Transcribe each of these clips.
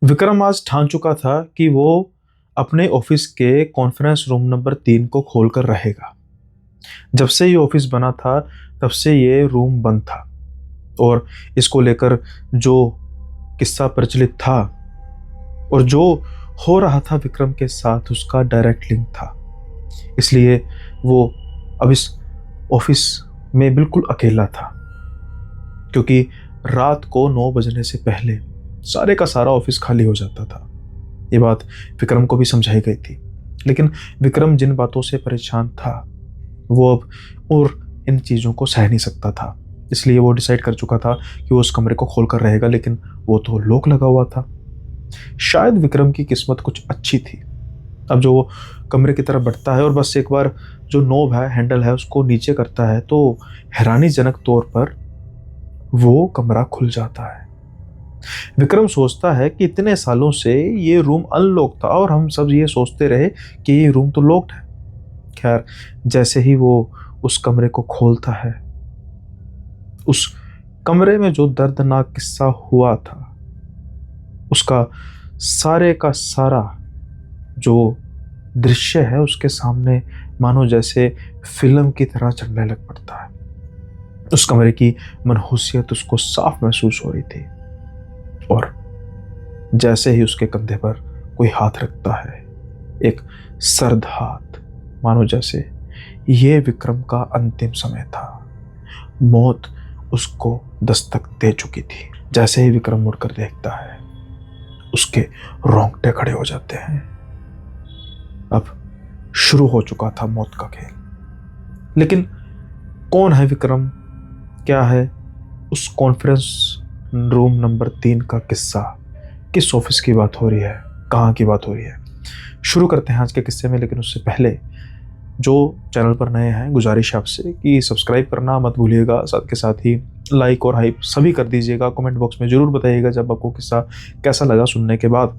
विक्रम आज ठान चुका था कि वो अपने ऑफिस के कॉन्फ्रेंस रूम नंबर 3 को खोलकर रहेगा। जब से ये ऑफिस बना था, तब से ये रूम बंद था और इसको लेकर जो किस्सा प्रचलित था और जो हो रहा था विक्रम के साथ, उसका डायरेक्ट लिंक था। इसलिए वो अब इस ऑफिस में बिल्कुल अकेला था, क्योंकि रात को 9 बजने से पहले सारे का सारा ऑफिस खाली हो जाता था। ये बात विक्रम को भी समझाई गई थी, लेकिन विक्रम जिन बातों से परेशान था वो अब और इन चीज़ों को सह नहीं सकता था। इसलिए वो डिसाइड कर चुका था कि वो उस कमरे को खोल कर रहेगा, लेकिन वो तो लॉक लगा हुआ था। शायद विक्रम की किस्मत कुछ अच्छी थी। अब जो वो कमरे की तरफ बढ़ता है और बस एक बार जो नोब है, हैंडल है, उसको नीचे करता है तो हैरानीजनक तौर पर वो कमरा खुल जाता है। विक्रम सोचता है कि इतने सालों से ये रूम अनलॉक था और हम सब ये सोचते रहे कि ये रूम तो लॉक्ड है। खैर, जैसे ही वो उस कमरे को खोलता है, उस कमरे में जो दर्दनाक किस्सा हुआ था, उसका सारे का सारा जो दृश्य है उसके सामने मानो जैसे फिल्म की तरह चलने लग पड़ता है। उस कमरे की मनहूसियत उसको साफ महसूस हो रही थी और जैसे ही उसके कंधे पर कोई हाथ रखता है, एक सर्द हाथ, मानो जैसे ये विक्रम का अंतिम समय था। मौत उसको दस्तक दे चुकी थी। जैसे ही विक्रम मुड़कर देखता है, उसके रोंगटे खड़े हो जाते हैं। अब शुरू हो चुका था मौत का खेल। लेकिन कौन है विक्रम? क्या है उस कॉन्फ्रेंस रूम नंबर 3 का किस्सा? किस ऑफिस की बात हो रही है? कहाँ की बात हो रही है? शुरू करते हैं आज के किस्से में, लेकिन उससे पहले जो चैनल पर नए हैं, गुजारिश है आपसे कि सब्सक्राइब करना मत भूलिएगा। साथ के साथ ही लाइक और हाइप सभी कर दीजिएगा। कमेंट बॉक्स में ज़रूर बताइएगा जब आपको किस्सा कैसा लगा सुनने के बाद,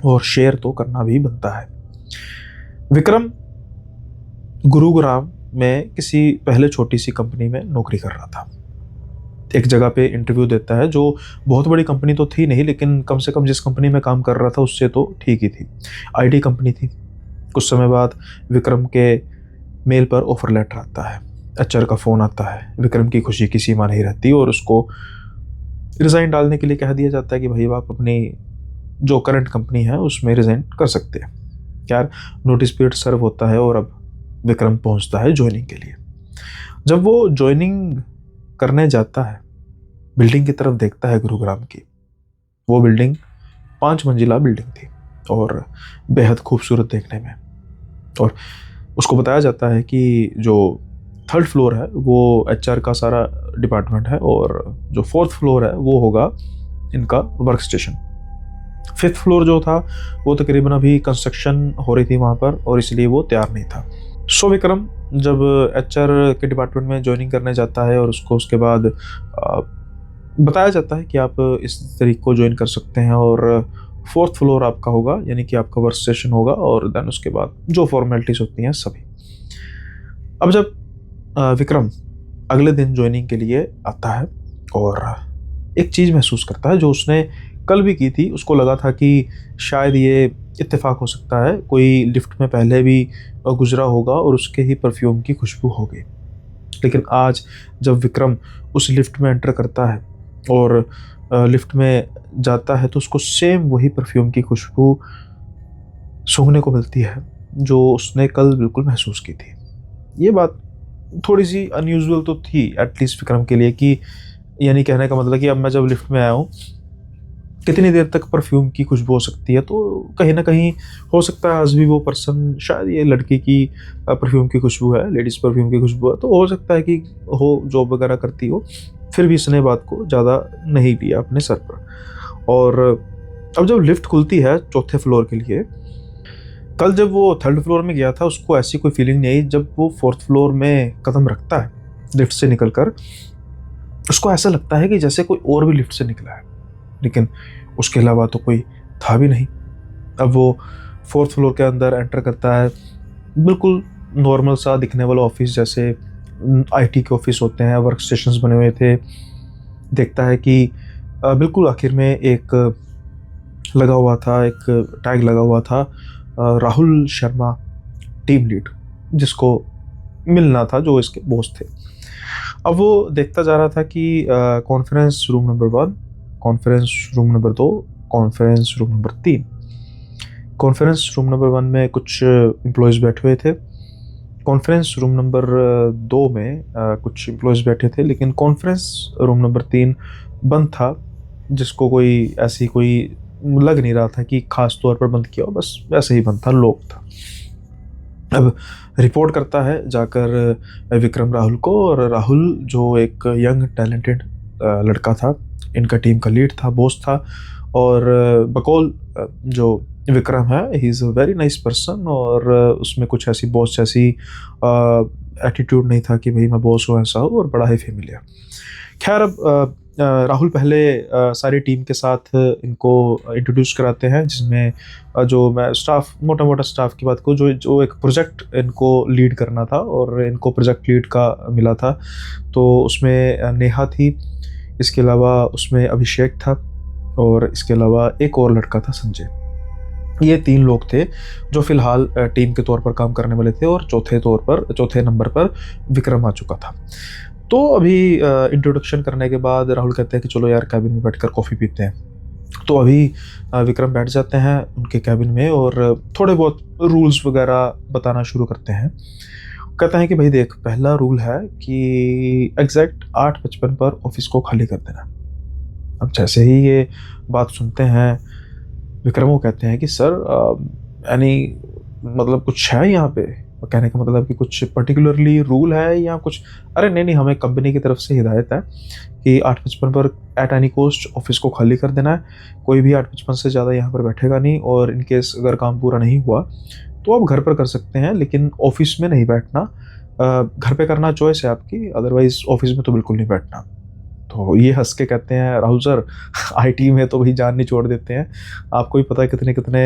और शेयर तो करना भी बनता है। विक्रम गुरुग्राम में किसी पहले छोटी सी कंपनी में नौकरी कर रहा था। एक जगह पे इंटरव्यू देता है, जो बहुत बड़ी कंपनी तो थी नहीं, लेकिन कम से कम जिस कंपनी में काम कर रहा था उससे तो ठीक ही थी। आईटी कंपनी थी। कुछ समय बाद विक्रम के मेल पर ऑफर लेटर आता है। एचआर का फ़ोन आता है। विक्रम की खुशी की सीमा नहीं रहती और उसको रिज़ाइन डालने के लिए कह दिया जाता है कि भाई आप अपनी जो करंट कंपनी है उसमें रिज़ाइन कर सकते हैं। यार, नोटिस पीरियड सर्व होता है और अब विक्रम पहुंचता है ज्वाइनिंग के लिए। जब वो ज्वाइनिंग करने जाता है, बिल्डिंग की तरफ देखता है गुरुग्राम की। वो बिल्डिंग 5 मंजिला बिल्डिंग थी और बेहद खूबसूरत देखने में। और उसको बताया जाता है कि जो 3rd फ्लोर है वो एचआर का सारा डिपार्टमेंट है और जो 4th फ्लोर है वो होगा इनका वर्क स्टेशन। 5th फ्लोर जो था वो तकरीबन अभी कंस्ट्रक्शन हो रही थी वहाँ पर और इसलिए वो तैयार नहीं था। सो विक्रम जब एचआर के डिपार्टमेंट में ज्वाइनिंग करने जाता है और उसको उसके बाद बताया जाता है कि आप इस तारीख को ज्वाइन कर सकते हैं और 4th फ्लोर आपका होगा, यानी कि आपका वर्क स्टेशन होगा, और देन उसके बाद जो फॉर्मेलिटीज़ होती हैं सभी। अब जब विक्रम अगले दिन ज्वाइनिंग के लिए आता है और एक चीज़ महसूस करता है जो उसने कल भी की थी। उसको लगा था कि शायद ये इत्तेफाक हो सकता है, कोई लिफ्ट में पहले भी गुजरा होगा और उसके ही परफ्यूम की खुशबू होगी। लेकिन आज जब विक्रम उस लिफ्ट में एंटर करता है और लिफ्ट में जाता है तो उसको सेम वही परफ्यूम की खुशबू सूंघने को मिलती है जो उसने कल बिल्कुल महसूस की थी। ये बात थोड़ी सी अनयूजुअल तो थी एटलीस्ट विक्रम के लिए, कि यानी कहने का मतलब कि अब मैं जब लिफ्ट में आया हूँ, कितनी देर तक परफ्यूम की खुशबू हो सकती है? तो कहीं ना कहीं हो सकता है आज भी वो पर्सन, शायद ये लड़की की परफ्यूम की खुशबू है, लेडीज़ परफ्यूम की खुशबू है, तो हो सकता है कि हो जॉब वगैरह करती हो। फिर भी इसने बात को ज़्यादा नहीं लिया अपने सर पर। और अब जब लिफ्ट खुलती है 4थे फ्लोर के लिए, कल जब वो 3rd फ्लोर में गया था उसको ऐसी कोई फीलिंग नहीं आई। जब वो 4th फ्लोर में कदम रखता है लिफ्ट से निकलकर, उसको ऐसा लगता है कि जैसे कोई और भी लिफ्ट से निकला है, लेकिन उसके अलावा तो कोई था भी नहीं। अब वो 4th फ्लोर के अंदर एंटर करता है। बिल्कुल नॉर्मल सा दिखने वाला ऑफिस, जैसे आईटी के ऑफिस होते हैं, वर्क स्टेशंस बने हुए थे। देखता है कि बिल्कुल आखिर में एक लगा हुआ था, एक टैग लगा हुआ था राहुल शर्मा टीम लीड, जिसको मिलना था, जो इसके बॉस थे। अब वो देखता जा रहा था कि conference room number 1, conference room number 2, conference room number 3। Conference room number 1 में कुछ एम्प्लॉयज़ बैठे हुए थे, कॉन्फ्रेंस रूम नंबर 2 में कुछ एम्प्लॉयज़ बैठे थे, लेकिन कॉन्फ्रेंस रूम नंबर 3 बंद था, जिसको कोई लग नहीं रहा था कि खास तौर पर बंद किया हो, बस वैसे ही बंद था, लोग था। अब रिपोर्ट करता है जाकर विक्रम राहुल को, और राहुल जो एक यंग टैलेंटेड लड़का था, इनका टीम का लीड था, बॉस था, और बकौल जो विक्रम है, he is a very nice person, और उसमें कुछ ऐसी बॉस जैसी एटीट्यूड नहीं था कि भाई मैं बॉस हूँ ऐसा हो, और बड़ा ही फेमिलियर। खैर, अब राहुल पहले सारी टीम के साथ इनको इंट्रोड्यूस कराते हैं, जिसमें जो मैं स्टाफ, मोटा मोटा स्टाफ की बात करूँ, जो एक प्रोजेक्ट इनको लीड करना था, और इनको प्रोजेक्ट लीड का मिला था, तो उसमें नेहा थी, इसके अलावा उसमें अभिषेक था, और इसके अलावा एक और लड़का था, संजय। ये 3 लोग थे जो फिलहाल टीम के तौर पर काम करने वाले थे, और चौथे नंबर पर विक्रम आ चुका था। तो अभी इंट्रोडक्शन करने के बाद राहुल कहते हैं कि चलो यार कैबिन में बैठकर कॉफ़ी पीते हैं। तो अभी विक्रम बैठ जाते हैं उनके कैबिन में, और थोड़े बहुत रूल्स वगैरह बताना शुरू करते हैं। कहते हैं कि भाई देख, पहला रूल है कि एग्जैक्ट 8:55 पर ऑफिस को खाली कर देना। अब जैसे ही ये बात सुनते हैं, विक्रम को कहते हैं कि सर यानी मतलब कुछ है यहाँ पे, कहने का मतलब कि कुछ पर्टिकुलरली रूल है या कुछ? अरे नहीं, हमें कंपनी की तरफ से हिदायत है कि 8:55 पर एट एनी कॉस्ट ऑफिस को खाली कर देना है। कोई भी 8:55 से ज़्यादा यहाँ पर बैठेगा नहीं, और इनकेस अगर काम पूरा नहीं हुआ तो आप घर पर कर सकते हैं, लेकिन ऑफिस में नहीं बैठना। घर पे करना चॉइस है आपकी, अदरवाइज ऑफिस में तो बिल्कुल नहीं बैठना। तो ये हंस के कहते हैं, राहुल सर आईटी में तो भाई जान नहीं छोड़ देते हैं, आपको भी पता है कितने कितने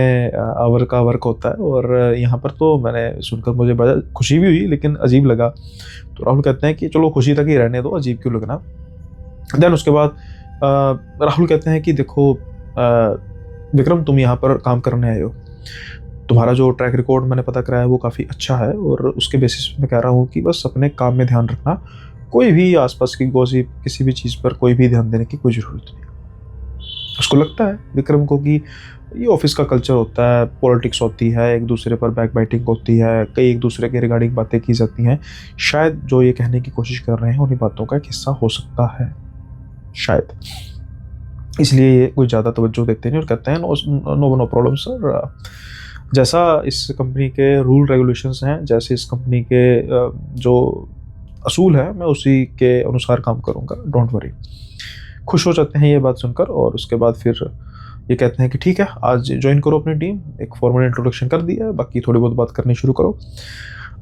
आवर का वर्क होता है, और यहाँ पर तो मैंने सुनकर मुझे बड़ा खुशी भी हुई, लेकिन अजीब लगा। तो राहुल कहते हैं कि चलो खुशी तक ही रहने दो, अजीब क्यों लगना। देन उसके बाद राहुल कहते हैं कि देखो विक्रम, तुम यहाँ पर काम करने आए हो, तुम्हारा जो ट्रैक रिकॉर्ड मैंने पता कराया है वो काफ़ी अच्छा है, और उसके बेसिस पे मैं कह रहा हूँ कि बस अपने काम में ध्यान रखना, कोई भी आसपास की गॉसिप, किसी भी चीज़ पर कोई भी ध्यान देने की कोई ज़रूरत नहीं। उसको लगता है विक्रम को कि ये ऑफिस का कल्चर होता है, पॉलिटिक्स होती है, एक दूसरे पर बैक बाइटिंग होती है, कई एक दूसरे के रिगार्डिंग बातें की जाती हैं। शायद जो ये कहने की कोशिश कर रहे हैं उन्हीं बातों का एक हिस्सा हो सकता है शायद, इसलिए ये कोई ज़्यादा तवज्जो देते नहीं, और कहते हैं नो प्रॉब्लम सर, जैसा इस कंपनी के रूल रेगुलेशंस हैं, जैसे इस कंपनी के जो असूल है, मैं उसी के अनुसार काम करूँगा, डोंट वरी। खुश हो जाते हैं ये बात सुनकर, और उसके बाद फिर ये कहते हैं कि ठीक है, आज ज्वाइन करो अपनी टीम, एक फॉर्मल इंट्रोडक्शन कर दिया है, बाकी थोड़ी बहुत बात करनी शुरू करो।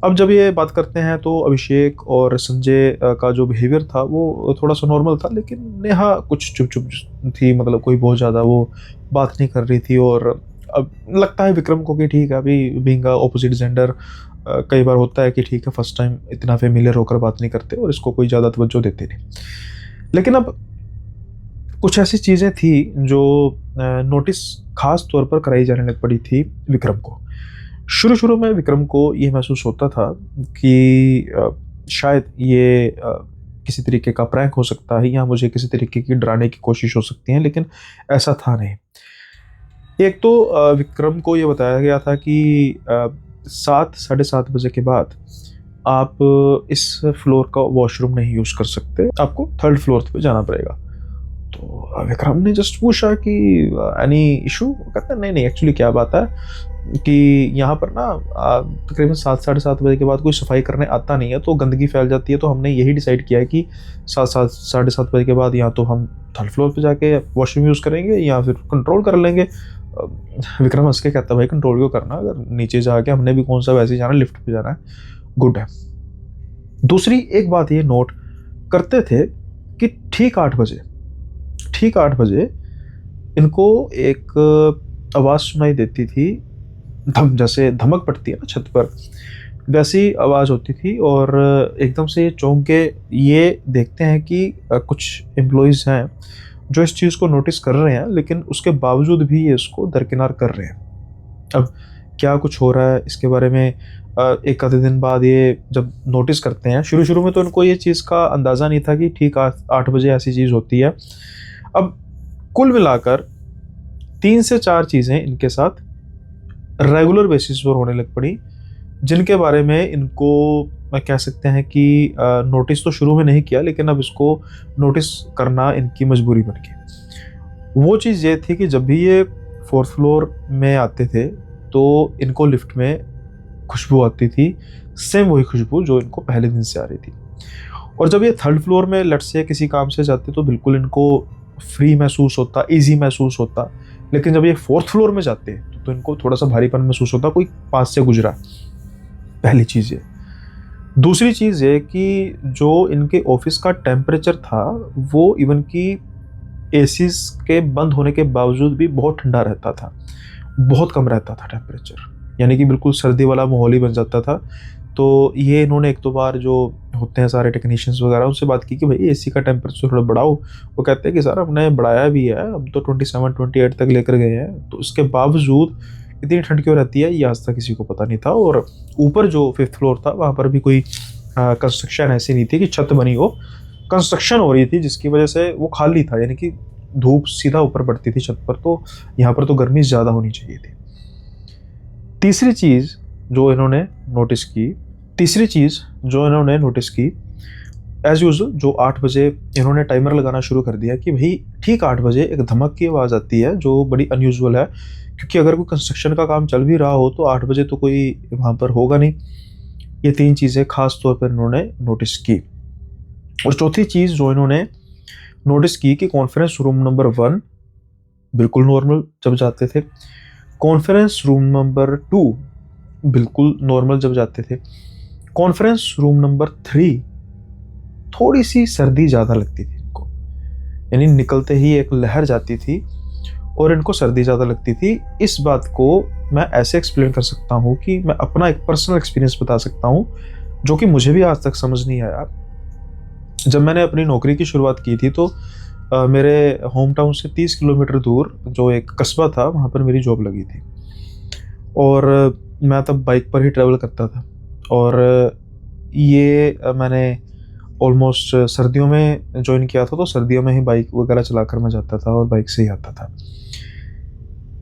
अब जब ये बात करते हैं तो अभिषेक और संजय का जो बिहेवियर था वो थोड़ा सा नॉर्मल था, लेकिन नेहा कुछ चुप थी, मतलब कोई बहुत ज़्यादा वो बात नहीं कर रही थी। और अब लगता है विक्रम को कि ठीक है, अभी बीइंग ऑपोजिट जेंडर कई बार होता है कि ठीक है, फर्स्ट टाइम इतना फेमिलियर होकर बात नहीं करते, और इसको कोई ज़्यादा तवज्जो देते नहीं। लेकिन अब कुछ ऐसी चीज़ें थी जो नोटिस खास तौर पर कराई जाने लग पड़ी थी विक्रम को। शुरू में विक्रम को ये महसूस होता था कि शायद ये किसी तरीके का प्रैंक हो सकता है, या मुझे किसी तरीके की डराने की कोशिश हो सकती है, लेकिन ऐसा था नहीं। एक तो विक्रम को ये बताया गया था कि 7 साढ़े 7 बजे के बाद आप इस फ्लोर का वॉशरूम नहीं यूज़ कर सकते, आपको 3rd फ्लोर पे जाना पड़ेगा। तो विक्रम ने जस्ट पूछा कि एनी इशू? कहता है नहीं, एक्चुअली क्या बात है कि यहाँ पर ना तकरीबन 7 साढ़े 7 बजे के बाद कोई सफाई करने आता नहीं है, तो गंदगी फैल जाती है, तो हमने यही डिसाइड किया है कि 7 साढ़े 7 बजे के बाद या तो हम 3rd फ्लोर पे जाके वॉशरूम यूज़ करेंगे, या फिर कंट्रोल कर लेंगे। विक्रम हंस के कहता है भाई कंट्रोल क्यों करना, अगर नीचे जाके हमने भी कौन सा वैसे ही जाना, लिफ्ट पे जाना है, गुड है। दूसरी एक बात ये नोट करते थे कि ठीक 8 बजे इनको एक आवाज़ सुनाई देती थी, जैसे धमक पड़ती है ना छत पर, वैसी आवाज़ होती थी, और एकदम से चौंक के ये देखते हैं कि कुछ एम्प्लॉइज़ हैं जो इस चीज़ को नोटिस कर रहे हैं, लेकिन उसके बावजूद भी ये इसको दरकिनार कर रहे हैं। अब क्या कुछ हो रहा है इसके बारे में एक आधे दिन बाद ये जब नोटिस करते हैं, शुरू शुरू में तो इनको ये चीज़ का अंदाज़ा नहीं था कि ठीक 8 बजे ऐसी चीज़ होती है। अब कुल मिलाकर 3 से 4 चीज़ें इनके साथ रेगुलर बेसिस पर होने लग पड़ी, जिनके बारे में इनको मैं कह सकते हैं कि नोटिस तो शुरू में नहीं किया, लेकिन अब इसको नोटिस करना इनकी मजबूरी बन गई। वो चीज़ ये थी कि जब भी ये 4th फ्लोर में आते थे तो इनको लिफ्ट में खुशबू आती थी, सेम वही खुशबू जो इनको पहले दिन से आ रही थी। और जब ये 3rd फ्लोर में लेट्स से किसी काम से जाते तो बिल्कुल इनको फ्री महसूस होता, ईजी महसूस होता, लेकिन जब ये 4th फ्लोर में जाते तो इनको थोड़ा सा भारीपन महसूस होता, कोई पास से गुजरा। पहली चीज़ ये। दूसरी चीज़ ये कि जो इनके ऑफिस का टेम्परेचर था वो इवन कि एसीज के बंद होने के बावजूद भी बहुत ठंडा रहता था, बहुत कम रहता था टेम्परेचर, यानी कि बिल्कुल सर्दी वाला माहौल ही बन जाता था। तो ये इन्होंने एक दो बार जो होते हैं सारे टेक्नीशियंस वगैरह उनसे बात की कि भाई एसी का टेम्परेचर थोड़ा बढ़ाओ। वो कहते हैं कि सर हमने बढ़ाया भी है, अब तो 27-28 तक लेकर गए हैं, तो इसके बावजूद इतनी ठंड क्यों रहती है ये आज तक किसी को पता नहीं था। और ऊपर जो 5th फ्लोर था वहाँ पर भी कोई कंस्ट्रक्शन ऐसी नहीं थी कि छत बनी हो, कंस्ट्रक्शन हो रही थी जिसकी वजह से वो खाली था, यानी कि धूप सीधा ऊपर पड़ती थी छत पर, तो यहाँ पर तो गर्मी ज़्यादा होनी चाहिए थी। तीसरी चीज़ जो इन्होंने नोटिस की एज यूजुअल, जो 8 बजे इन्होंने टाइमर लगाना शुरू कर दिया कि भाई ठीक 8 बजे एक धमक की आवाज़ आती है जो बड़ी अनयूजुअल है, क्योंकि अगर कोई कंस्ट्रक्शन का काम चल भी रहा हो तो 8 बजे तो कोई वहाँ पर होगा नहीं। ये 3 चीज़ें खास तौर पर इन्होंने नोटिस की। और चौथी चीज़ जो इन्होंने नोटिस की कि कॉन्फ्रेंस रूम नंबर 1 बिल्कुल नॉर्मल जब जाते थे, कॉन्फ्रेंस रूम नंबर 2 बिल्कुल नॉर्मल जब जाते थे, कॉन्फ्रेंस रूम नंबर 3 थोड़ी सी सर्दी ज़्यादा लगती थी इनको, यानी निकलते ही एक लहर जाती थी और इनको सर्दी ज़्यादा लगती थी। इस बात को मैं ऐसे एक्सप्लेन कर सकता हूँ कि मैं अपना एक पर्सनल एक्सपीरियंस बता सकता हूँ जो कि मुझे भी आज तक समझ नहीं आया। जब मैंने अपनी नौकरी की शुरुआत की थी तो मेरे होम टाउन से 30 किलोमीटर दूर जो एक कस्बा था वहाँ पर मेरी जॉब लगी थी, और मैं तब बाइक पर ही ट्रैवल करता था। और ये मैंने ऑलमोस्ट सर्दियों में ज्वाइन किया था, तो सर्दियों में ही बाइक वगैरह चलाकर मैं जाता था और बाइक से ही आता था।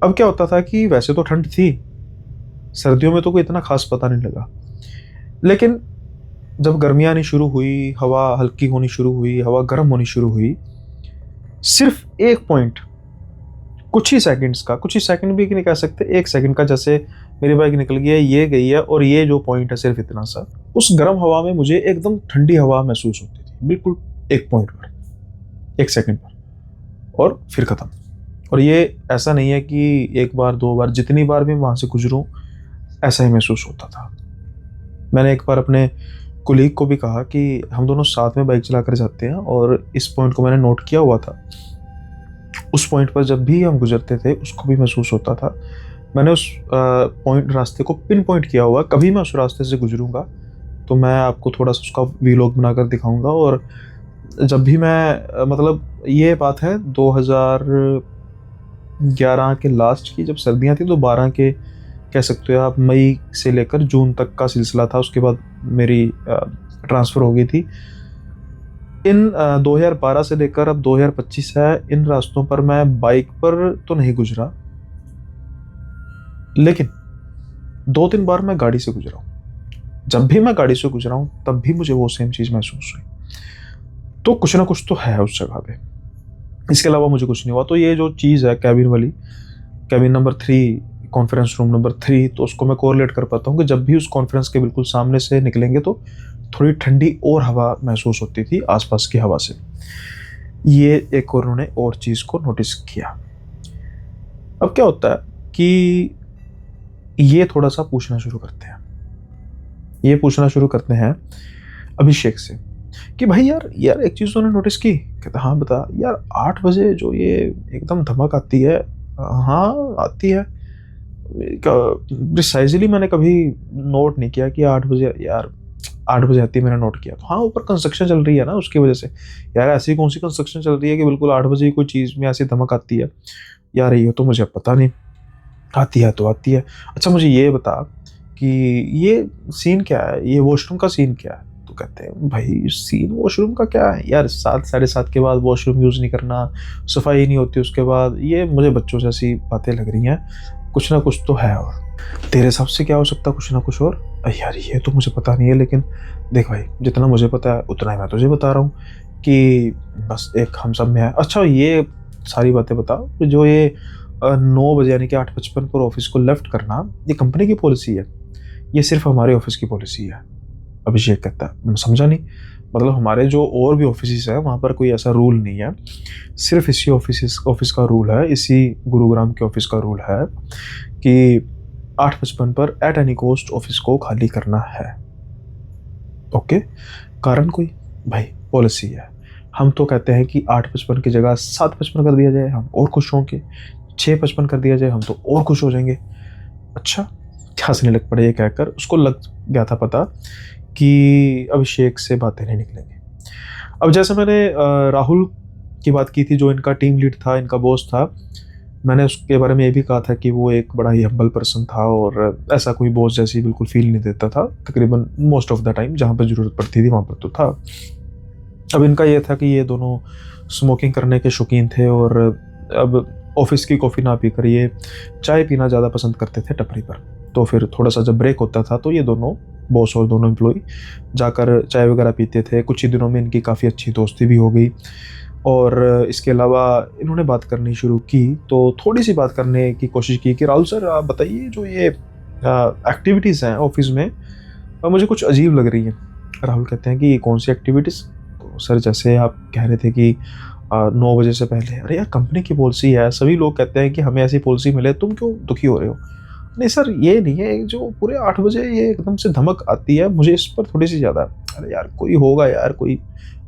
अब क्या होता था कि वैसे तो ठंड थी, सर्दियों में तो कोई इतना खास पता नहीं लगा, लेकिन जब गर्मियाँ आनी शुरू हुई, हवा हल्की होनी शुरू हुई, हवा गर्म होनी शुरू हुई, सिर्फ एक पॉइंट, कुछ ही सेकंड भी नहीं कह सकते, 1 सेकंड का, जैसे मेरी बाइक निकल गई है, ये गई है, और ये जो पॉइंट है सिर्फ इतना सा, उस गर्म हवा में मुझे एकदम ठंडी हवा महसूस होती थी, बिल्कुल एक पॉइंट पर, 1 सेकंड पर, और फिर ख़त्म। और ये ऐसा नहीं है कि एक बार 2 बार, जितनी बार भी वहाँ से गुजरूँ ऐसा ही महसूस होता था। मैंने एक बार अपने कुलीग को भी कहा कि हम दोनों साथ में बाइक चलाकर जाते हैं, और इस पॉइंट को मैंने नोट किया हुआ था। उस पॉइंट पर जब भी हम गुजरते थे उसको भी महसूस होता था। मैंने उस पॉइंट रास्ते को पिन पॉइंट किया हुआ, कभी मैं उस रास्ते से गुजरूंगा तो मैं आपको थोड़ा सा उसका वीलॉग बनाकर दिखाऊंगा। और जब भी मैं मतलब ये बात है 2011 के लास्ट की, जब सर्दियां थी, तो 12 के कह सकते हो आप, मई से लेकर जून तक का सिलसिला था। उसके बाद मेरी ट्रांसफ़र हो गई थी। इन 2012 से लेकर अब 2025 है, इन रास्तों पर मैं बाइक पर तो नहीं गुजरा, लेकिन 2-3 बार मैं गाड़ी से गुजरा हूँ। जब भी मैं गाड़ी से गुजरा हूँ तब भी मुझे वो सेम चीज़ महसूस हुई। तो कुछ ना कुछ तो है उस जगह पे, इसके अलावा मुझे कुछ नहीं हुआ। तो ये जो चीज़ है कैबिन वाली, cabin number 3, conference room number 3, तो उसको मैं कोरिलेट कर पाता हूँ कि जब भी उस कॉन्फ्रेंस के बिल्कुल सामने से निकलेंगे तो थोड़ी ठंडी और हवा महसूस होती थी आसपास की हवा से। ये एक और उन्होंने और चीज़ को नोटिस किया। अब क्या होता है कि ये थोड़ा सा पूछना शुरू करते हैं अभिषेक से कि भाई यार एक चीज़ उन्होंने नोटिस की। कहता हाँ बता यार, 8 बजे जो ये एकदम धमक आती है, हाँ आती है, प्रिसाइजली मैंने कभी नोट नहीं किया कि 8 बजे, यार 8 बजे आती है, मैंने नोट किया। तो हाँ, ऊपर कंस्ट्रक्शन चल रही है ना, उसकी वजह से। यार ऐसी कौन सी कंस्ट्रक्शन चल रही है कि बिल्कुल 8 बजे ही कोई चीज़ में ऐसी धमक आती है? यार ये तो मुझे पता नहीं, आती है तो आती है। अच्छा मुझे ये बता कि ये सीन क्या है, ये वॉशरूम का सीन क्या है? तो कहते हैं भाई सीन वॉशरूम का क्या है यार, 7 साढ़े 7 के बाद वॉशरूम यूज़ नहीं करना, सफाई नहीं होती उसके बाद। ये मुझे बच्चों जैसी बातें लग रही हैं, कुछ ना कुछ तो है। और तेरे हिसाब से क्या हो सकता है कुछ ना कुछ और? यार ये तो मुझे पता नहीं है, लेकिन देख भाई, जितना मुझे पता है उतना ही मैं तुझे बता रहा हूँ कि बस एक हम सब में है। अच्छा ये सारी बातें बता, जो ये 9 बजे यानी कि 8:55 पर ऑफिस को लेफ्ट करना, ये कंपनी की पॉलिसी है, ये सिर्फ हमारे ऑफिस की पॉलिसी है? अभिषेक कहता है, मैं समझा नहीं। मतलब हमारे जो और भी ऑफिस है वहाँ पर कोई ऐसा रूल नहीं है, सिर्फ इसी ऑफिस का रूल है, इसी गुरुग्राम के ऑफिस का रूल है कि 8:55 पर एट एनी कॉस्ट ऑफिस को खाली करना है। ओके, कारण कोई? भाई पॉलिसी है। हम तो कहते हैं कि 8:55 की जगह 7:55 कर दिया जाए, हम और खुश होंगे। 6:55 कर दिया जाए, हम तो और खुश हो जाएंगे। अच्छा, क्या हंसने लग पड़े ये कहकर। उसको लग गया था पता कि अभिषेक से बातें नहीं निकलेंगी। अब जैसे मैंने राहुल की बात की थी, जो इनका टीम लीड था, इनका बॉस था, मैंने उसके बारे में ये भी कहा था कि वो एक बड़ा ही हम्बल पर्सन था और ऐसा कोई बॉस जैसी बिल्कुल फील नहीं देता था तकरीबन मोस्ट ऑफ द टाइम। जहाँ पर ज़रूरत पड़ती थी वहाँ पर तो था। अब इनका ये था कि ये दोनों स्मोकिंग करने के शौकीन थे और अब ऑफिस की कॉफ़ी ना पीकर ये चाय पीना ज़्यादा पसंद करते थे टपरी पर। तो फिर थोड़ा सा जब ब्रेक होता था तो ये दोनों बॉस और दोनों एम्प्लॉय जाकर चाय वगैरह पीते थे। कुछ ही दिनों में इनकी काफ़ी अच्छी दोस्ती भी हो गई और इसके अलावा इन्होंने बात करनी शुरू की। तो थोड़ी सी बात करने की कोशिश की कि राहुल सर आप बताइए, जो ये एक्टिविटीज़ हैं ऑफिस में मुझे कुछ अजीब लग रही हैं। राहुल कहते हैं कि कौन सी एक्टिविटीज़? तो सर जैसे आप कह रहे थे कि 9 बजे से पहले। अरे यार कंपनी की पॉलिसी है, सभी लोग कहते हैं कि हमें ऐसी पॉलिसी मिले, तुम क्यों दुखी हो रहे हो? नहीं सर ये नहीं है, जो पूरे 8 बजे ये एकदम से धमक आती है, मुझे इस पर थोड़ी सी ज़्यादा। अरे यार कोई होगा यार, कोई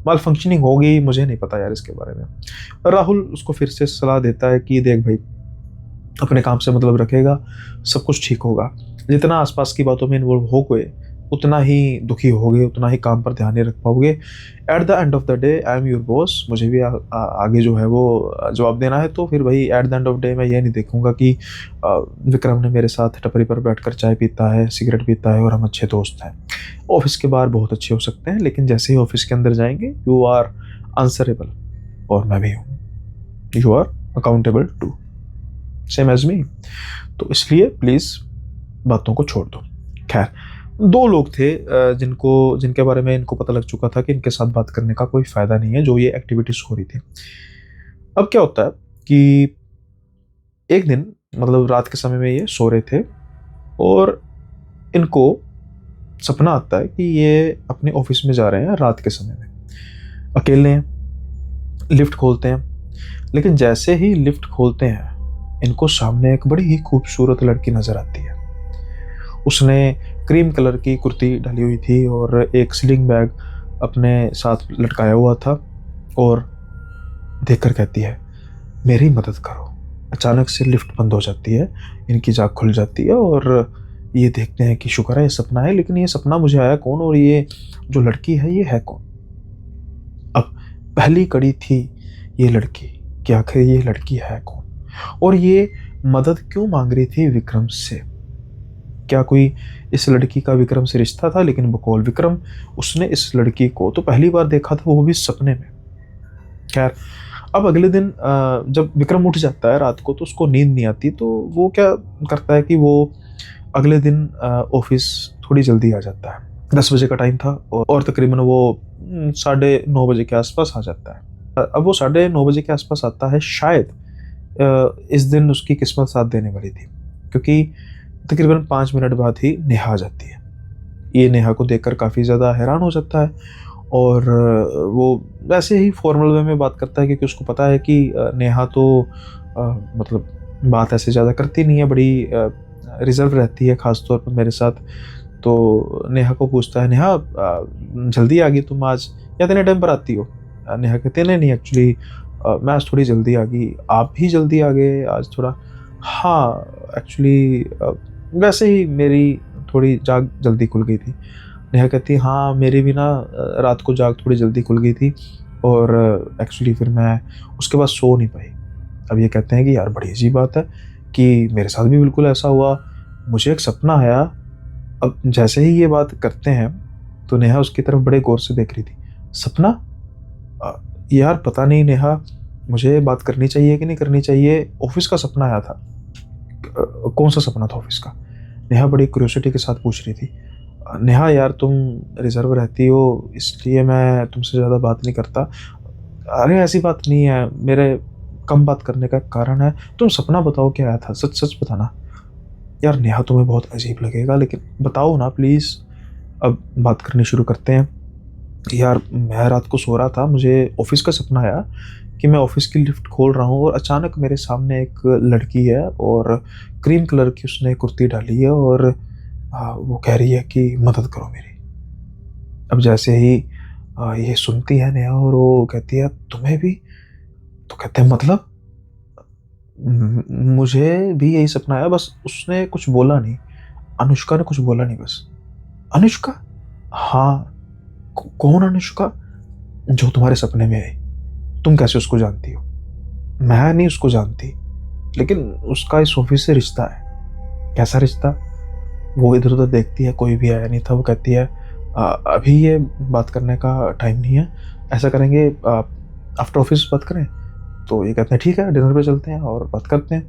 माल फंक्शनिंग होगी, मुझे नहीं पता यार इसके बारे में। राहुल उसको फिर से सलाह देता है कि देख भाई, अपने काम से मतलब रखेगा, सब कुछ ठीक होगा। जितना आसपास की बातों में इन्वॉल्व हो गए उतना ही दुखी होगे, उतना ही काम पर ध्यान नहीं रख पाओगे। At the end of the day I am your boss, मुझे भी आगे जो है वो जवाब देना है। तो फिर भाई at the end of day मैं ये नहीं देखूंगा कि विक्रम ने मेरे साथ टपरी पर बैठकर चाय पीता है, सिगरेट पीता है और हम अच्छे दोस्त हैं। ऑफिस के बाहर बहुत अच्छे हो सकते हैं, लेकिन जैसे ही ऑफिस के अंदर जाएंगे यू आर आंसरेबल, और मैं भी हूँ। You are accountable to, same as me. तो इसलिए प्लीज़ बातों को छोड़ दो। खैर, 2 लोग थे जिनके बारे में इनको पता लग चुका था कि इनके साथ बात करने का कोई फ़ायदा नहीं है, जो ये एक्टिविटीज़ हो रही थी। अब क्या होता है कि एक दिन मतलब रात के समय में ये सो रहे थे और इनको सपना आता है कि ये अपने ऑफिस में जा रहे हैं रात के समय में, अकेले हैं। लिफ्ट खोलते हैं, लेकिन जैसे ही लिफ्ट खोलते हैं इनको सामने एक बड़ी ही खूबसूरत लड़की नज़र आती है। उसने क्रीम कलर की कुर्ती डाली हुई थी और एक स्लिंग बैग अपने साथ लटकाया हुआ था और देखकर कहती है मेरी मदद करो। अचानक से लिफ्ट बंद हो जाती है, इनकी जाग खुल जाती है और ये देखते हैं कि शुक्र है ये सपना है, लेकिन ये सपना मुझे आया कौन और ये जो लड़की है ये है कौन? अब पहली कड़ी थी ये लड़की कि आखिर ये लड़की है कौन और ये मदद क्यों मांग रही थी विक्रम से? क्या कोई इस लड़की का विक्रम से रिश्ता था? लेकिन बकौल विक्रम, उसने इस लड़की को तो पहली बार देखा था, वो भी सपने में। खैर, अब अगले दिन जब विक्रम उठ जाता है रात को तो उसको नींद नहीं आती, तो वो क्या करता है कि वो अगले दिन ऑफिस थोड़ी जल्दी आ जाता है। 10 बजे का टाइम था और तकरीबन वो 9:30 बजे के आसपास आ जाता है। अब वो 9:30 बजे के आसपास आता है, शायद इस दिन उसकी किस्मत साथ देने वाली थी, क्योंकि तकरीबन 5 मिनट बाद ही नेहा आ जाती है। ये नेहा को देखकर काफ़ी ज़्यादा हैरान हो जाता है और वो वैसे ही फॉर्मल वे में बात करता है, क्योंकि उसको पता है कि नेहा तो मतलब बात ऐसे ज़्यादा करती नहीं है, बड़ी रिज़र्व रहती है ख़ास तौर पर मेरे साथ। तो नेहा को पूछता है, नेहा जल्दी आ गई तुम आज या इतने टाइम पर आती हो? नेहा कहते नहीं एक्चुअली मैं आज थोड़ी जल्दी आ गई। आप भी जल्दी आ गए आज थोड़ा? हाँ एक्चुअली वैसे ही मेरी थोड़ी जाग जल्दी खुल गई थी। नेहा कहती है हाँ मेरी भी ना रात को जाग थोड़ी जल्दी खुल गई थी और एक्चुअली फिर मैं उसके बाद सो नहीं पाई। अब ये कहते हैं कि यार बड़ी अजीब बात है कि मेरे साथ भी बिल्कुल ऐसा हुआ, मुझे एक सपना आया। अब जैसे ही ये बात करते हैं तो नेहा उसकी तरफ बड़े गौर से देख रही थी। सपना? यार पता नहीं नेहा, मुझे बात करनी चाहिए कि नहीं करनी चाहिए, ऑफिस का सपना आया था। कौन सा सपना था ऑफिस का? नेहा बड़ी क्यूरियोसिटी के साथ पूछ रही थी। नेहा यार तुम रिजर्व रहती हो इसलिए मैं तुमसे ज़्यादा बात नहीं करता। अरे ऐसी बात नहीं है, मेरे कम बात करने का कारण है। तुम सपना बताओ क्या आया था, सच सच बताना। यार नेहा तुम्हें बहुत अजीब लगेगा लेकिन बताओ ना प्लीज़। अब बात करनी शुरू करते हैं। यार मैं रात को सो रहा था, मुझे ऑफिस का सपना आया कि मैं ऑफिस की लिफ्ट खोल रहा हूँ और अचानक मेरे सामने एक लड़की है और क्रीम कलर की उसने कुर्ती डाली है और वो कह रही है कि मदद करो मेरी। अब जैसे ही ये सुनती है नेहा और वो कहती है तुम्हें भी? तो कहते हैं मतलब? मुझे भी यही सपना आया, बस उसने कुछ बोला नहीं, अनुष्का ने कुछ बोला नहीं बस। अनुष्का? हाँ। कौन अनुष्का? जो तुम्हारे सपने में आई। तुम कैसे उसको जानती हो? मैं नहीं उसको जानती, लेकिन उसका इस ऑफिस से रिश्ता है। कैसा रिश्ता? वो इधर उधर देखती है, कोई भी आया नहीं था। वो कहती है अभी ये बात करने का टाइम नहीं है, ऐसा करेंगे आफ्टर ऑफिस बात करें। तो ये कहते हैं ठीक है, डिनर पे चलते हैं और बात करते हैं।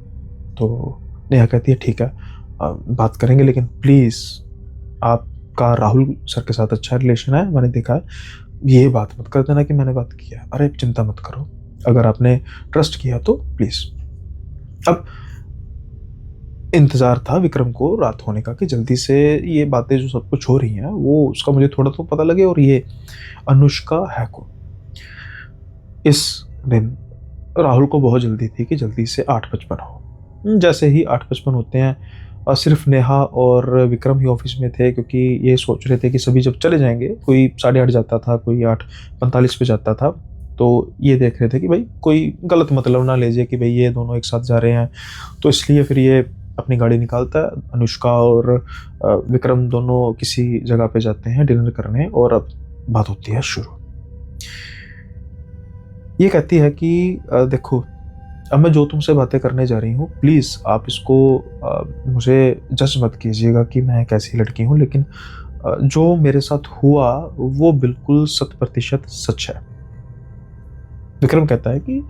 तो नेहा कहती है ठीक है बात करेंगे, लेकिन प्लीज़ आपका राहुल सर के साथ अच्छा रिलेशन है, मैंने देखा है, ये बात मत कर देना कि मैंने बात किया। अरे चिंता मत करो, अगर आपने ट्रस्ट किया तो प्लीज़। अब इंतज़ार था विक्रम को रात होने का कि जल्दी से ये बातें जो सब कुछ हो रही हैं वो उसका मुझे थोड़ा तो पता लगे, और ये अनुष्का है कौन। इस दिन राहुल को बहुत जल्दी थी कि जल्दी से 8:55 हो। जैसे ही 8:55 होते हैं और सिर्फ नेहा और विक्रम ही ऑफिस में थे, क्योंकि ये सोच रहे थे कि सभी जब चले जाएंगे, कोई 8:30 जाता था, कोई 8:45 पे जाता था, तो ये देख रहे थे कि भाई कोई गलत मतलब ना ले जाए कि भाई ये दोनों एक साथ जा रहे हैं। तो इसलिए फिर ये अपनी गाड़ी निकालता है, अनुष्का और विक्रम दोनों किसी जगह पे जाते हैं डिनर करने, और अब बात होती है शुरू। ये कहती है कि देखो अब मैं जो तुमसे बातें करने जा रही हूँ प्लीज़ आप इसको मुझे जज मत कीजिएगा कि मैं कैसी लड़की हूँ, लेकिन जो मेरे साथ हुआ वो बिल्कुल 100% सच है। विक्रम कहता है कि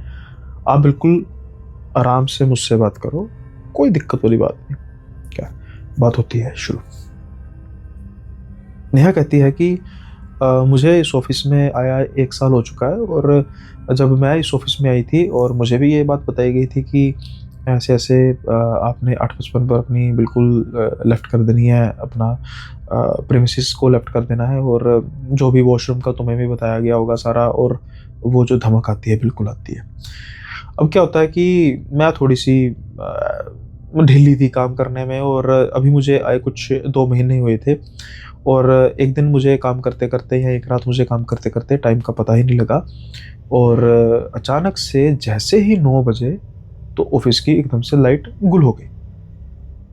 आप बिल्कुल आराम से मुझसे बात करो, कोई दिक्कत वाली बात नहीं। क्या बात होती है शुरू। नेहा कहती है कि मुझे इस ऑफिस में आया 1 साल हो चुका है, और जब मैं इस ऑफिस में आई थी और मुझे भी ये बात बताई गई थी कि ऐसे ऐसे आपने 8:55 पर अपनी बिल्कुल लेफ़्ट कर देनी है, अपना प्रेमिसेस को लेफ़्ट कर देना है, और जो भी वॉशरूम का तुम्हें भी बताया गया होगा सारा, और वो जो धमक आती है बिल्कुल आती है। अब क्या होता है कि मैं थोड़ी-सी ढीली थी काम करने में, और अभी मुझे आए कुछ 2 महीने हुए थे, और एक दिन मुझे काम करते-करते या एक रात मुझे काम करते-करते टाइम का पता ही नहीं लगा, और अचानक से जैसे ही 9 बजे तो ऑफ़िस की एकदम से लाइट गुल हो गई।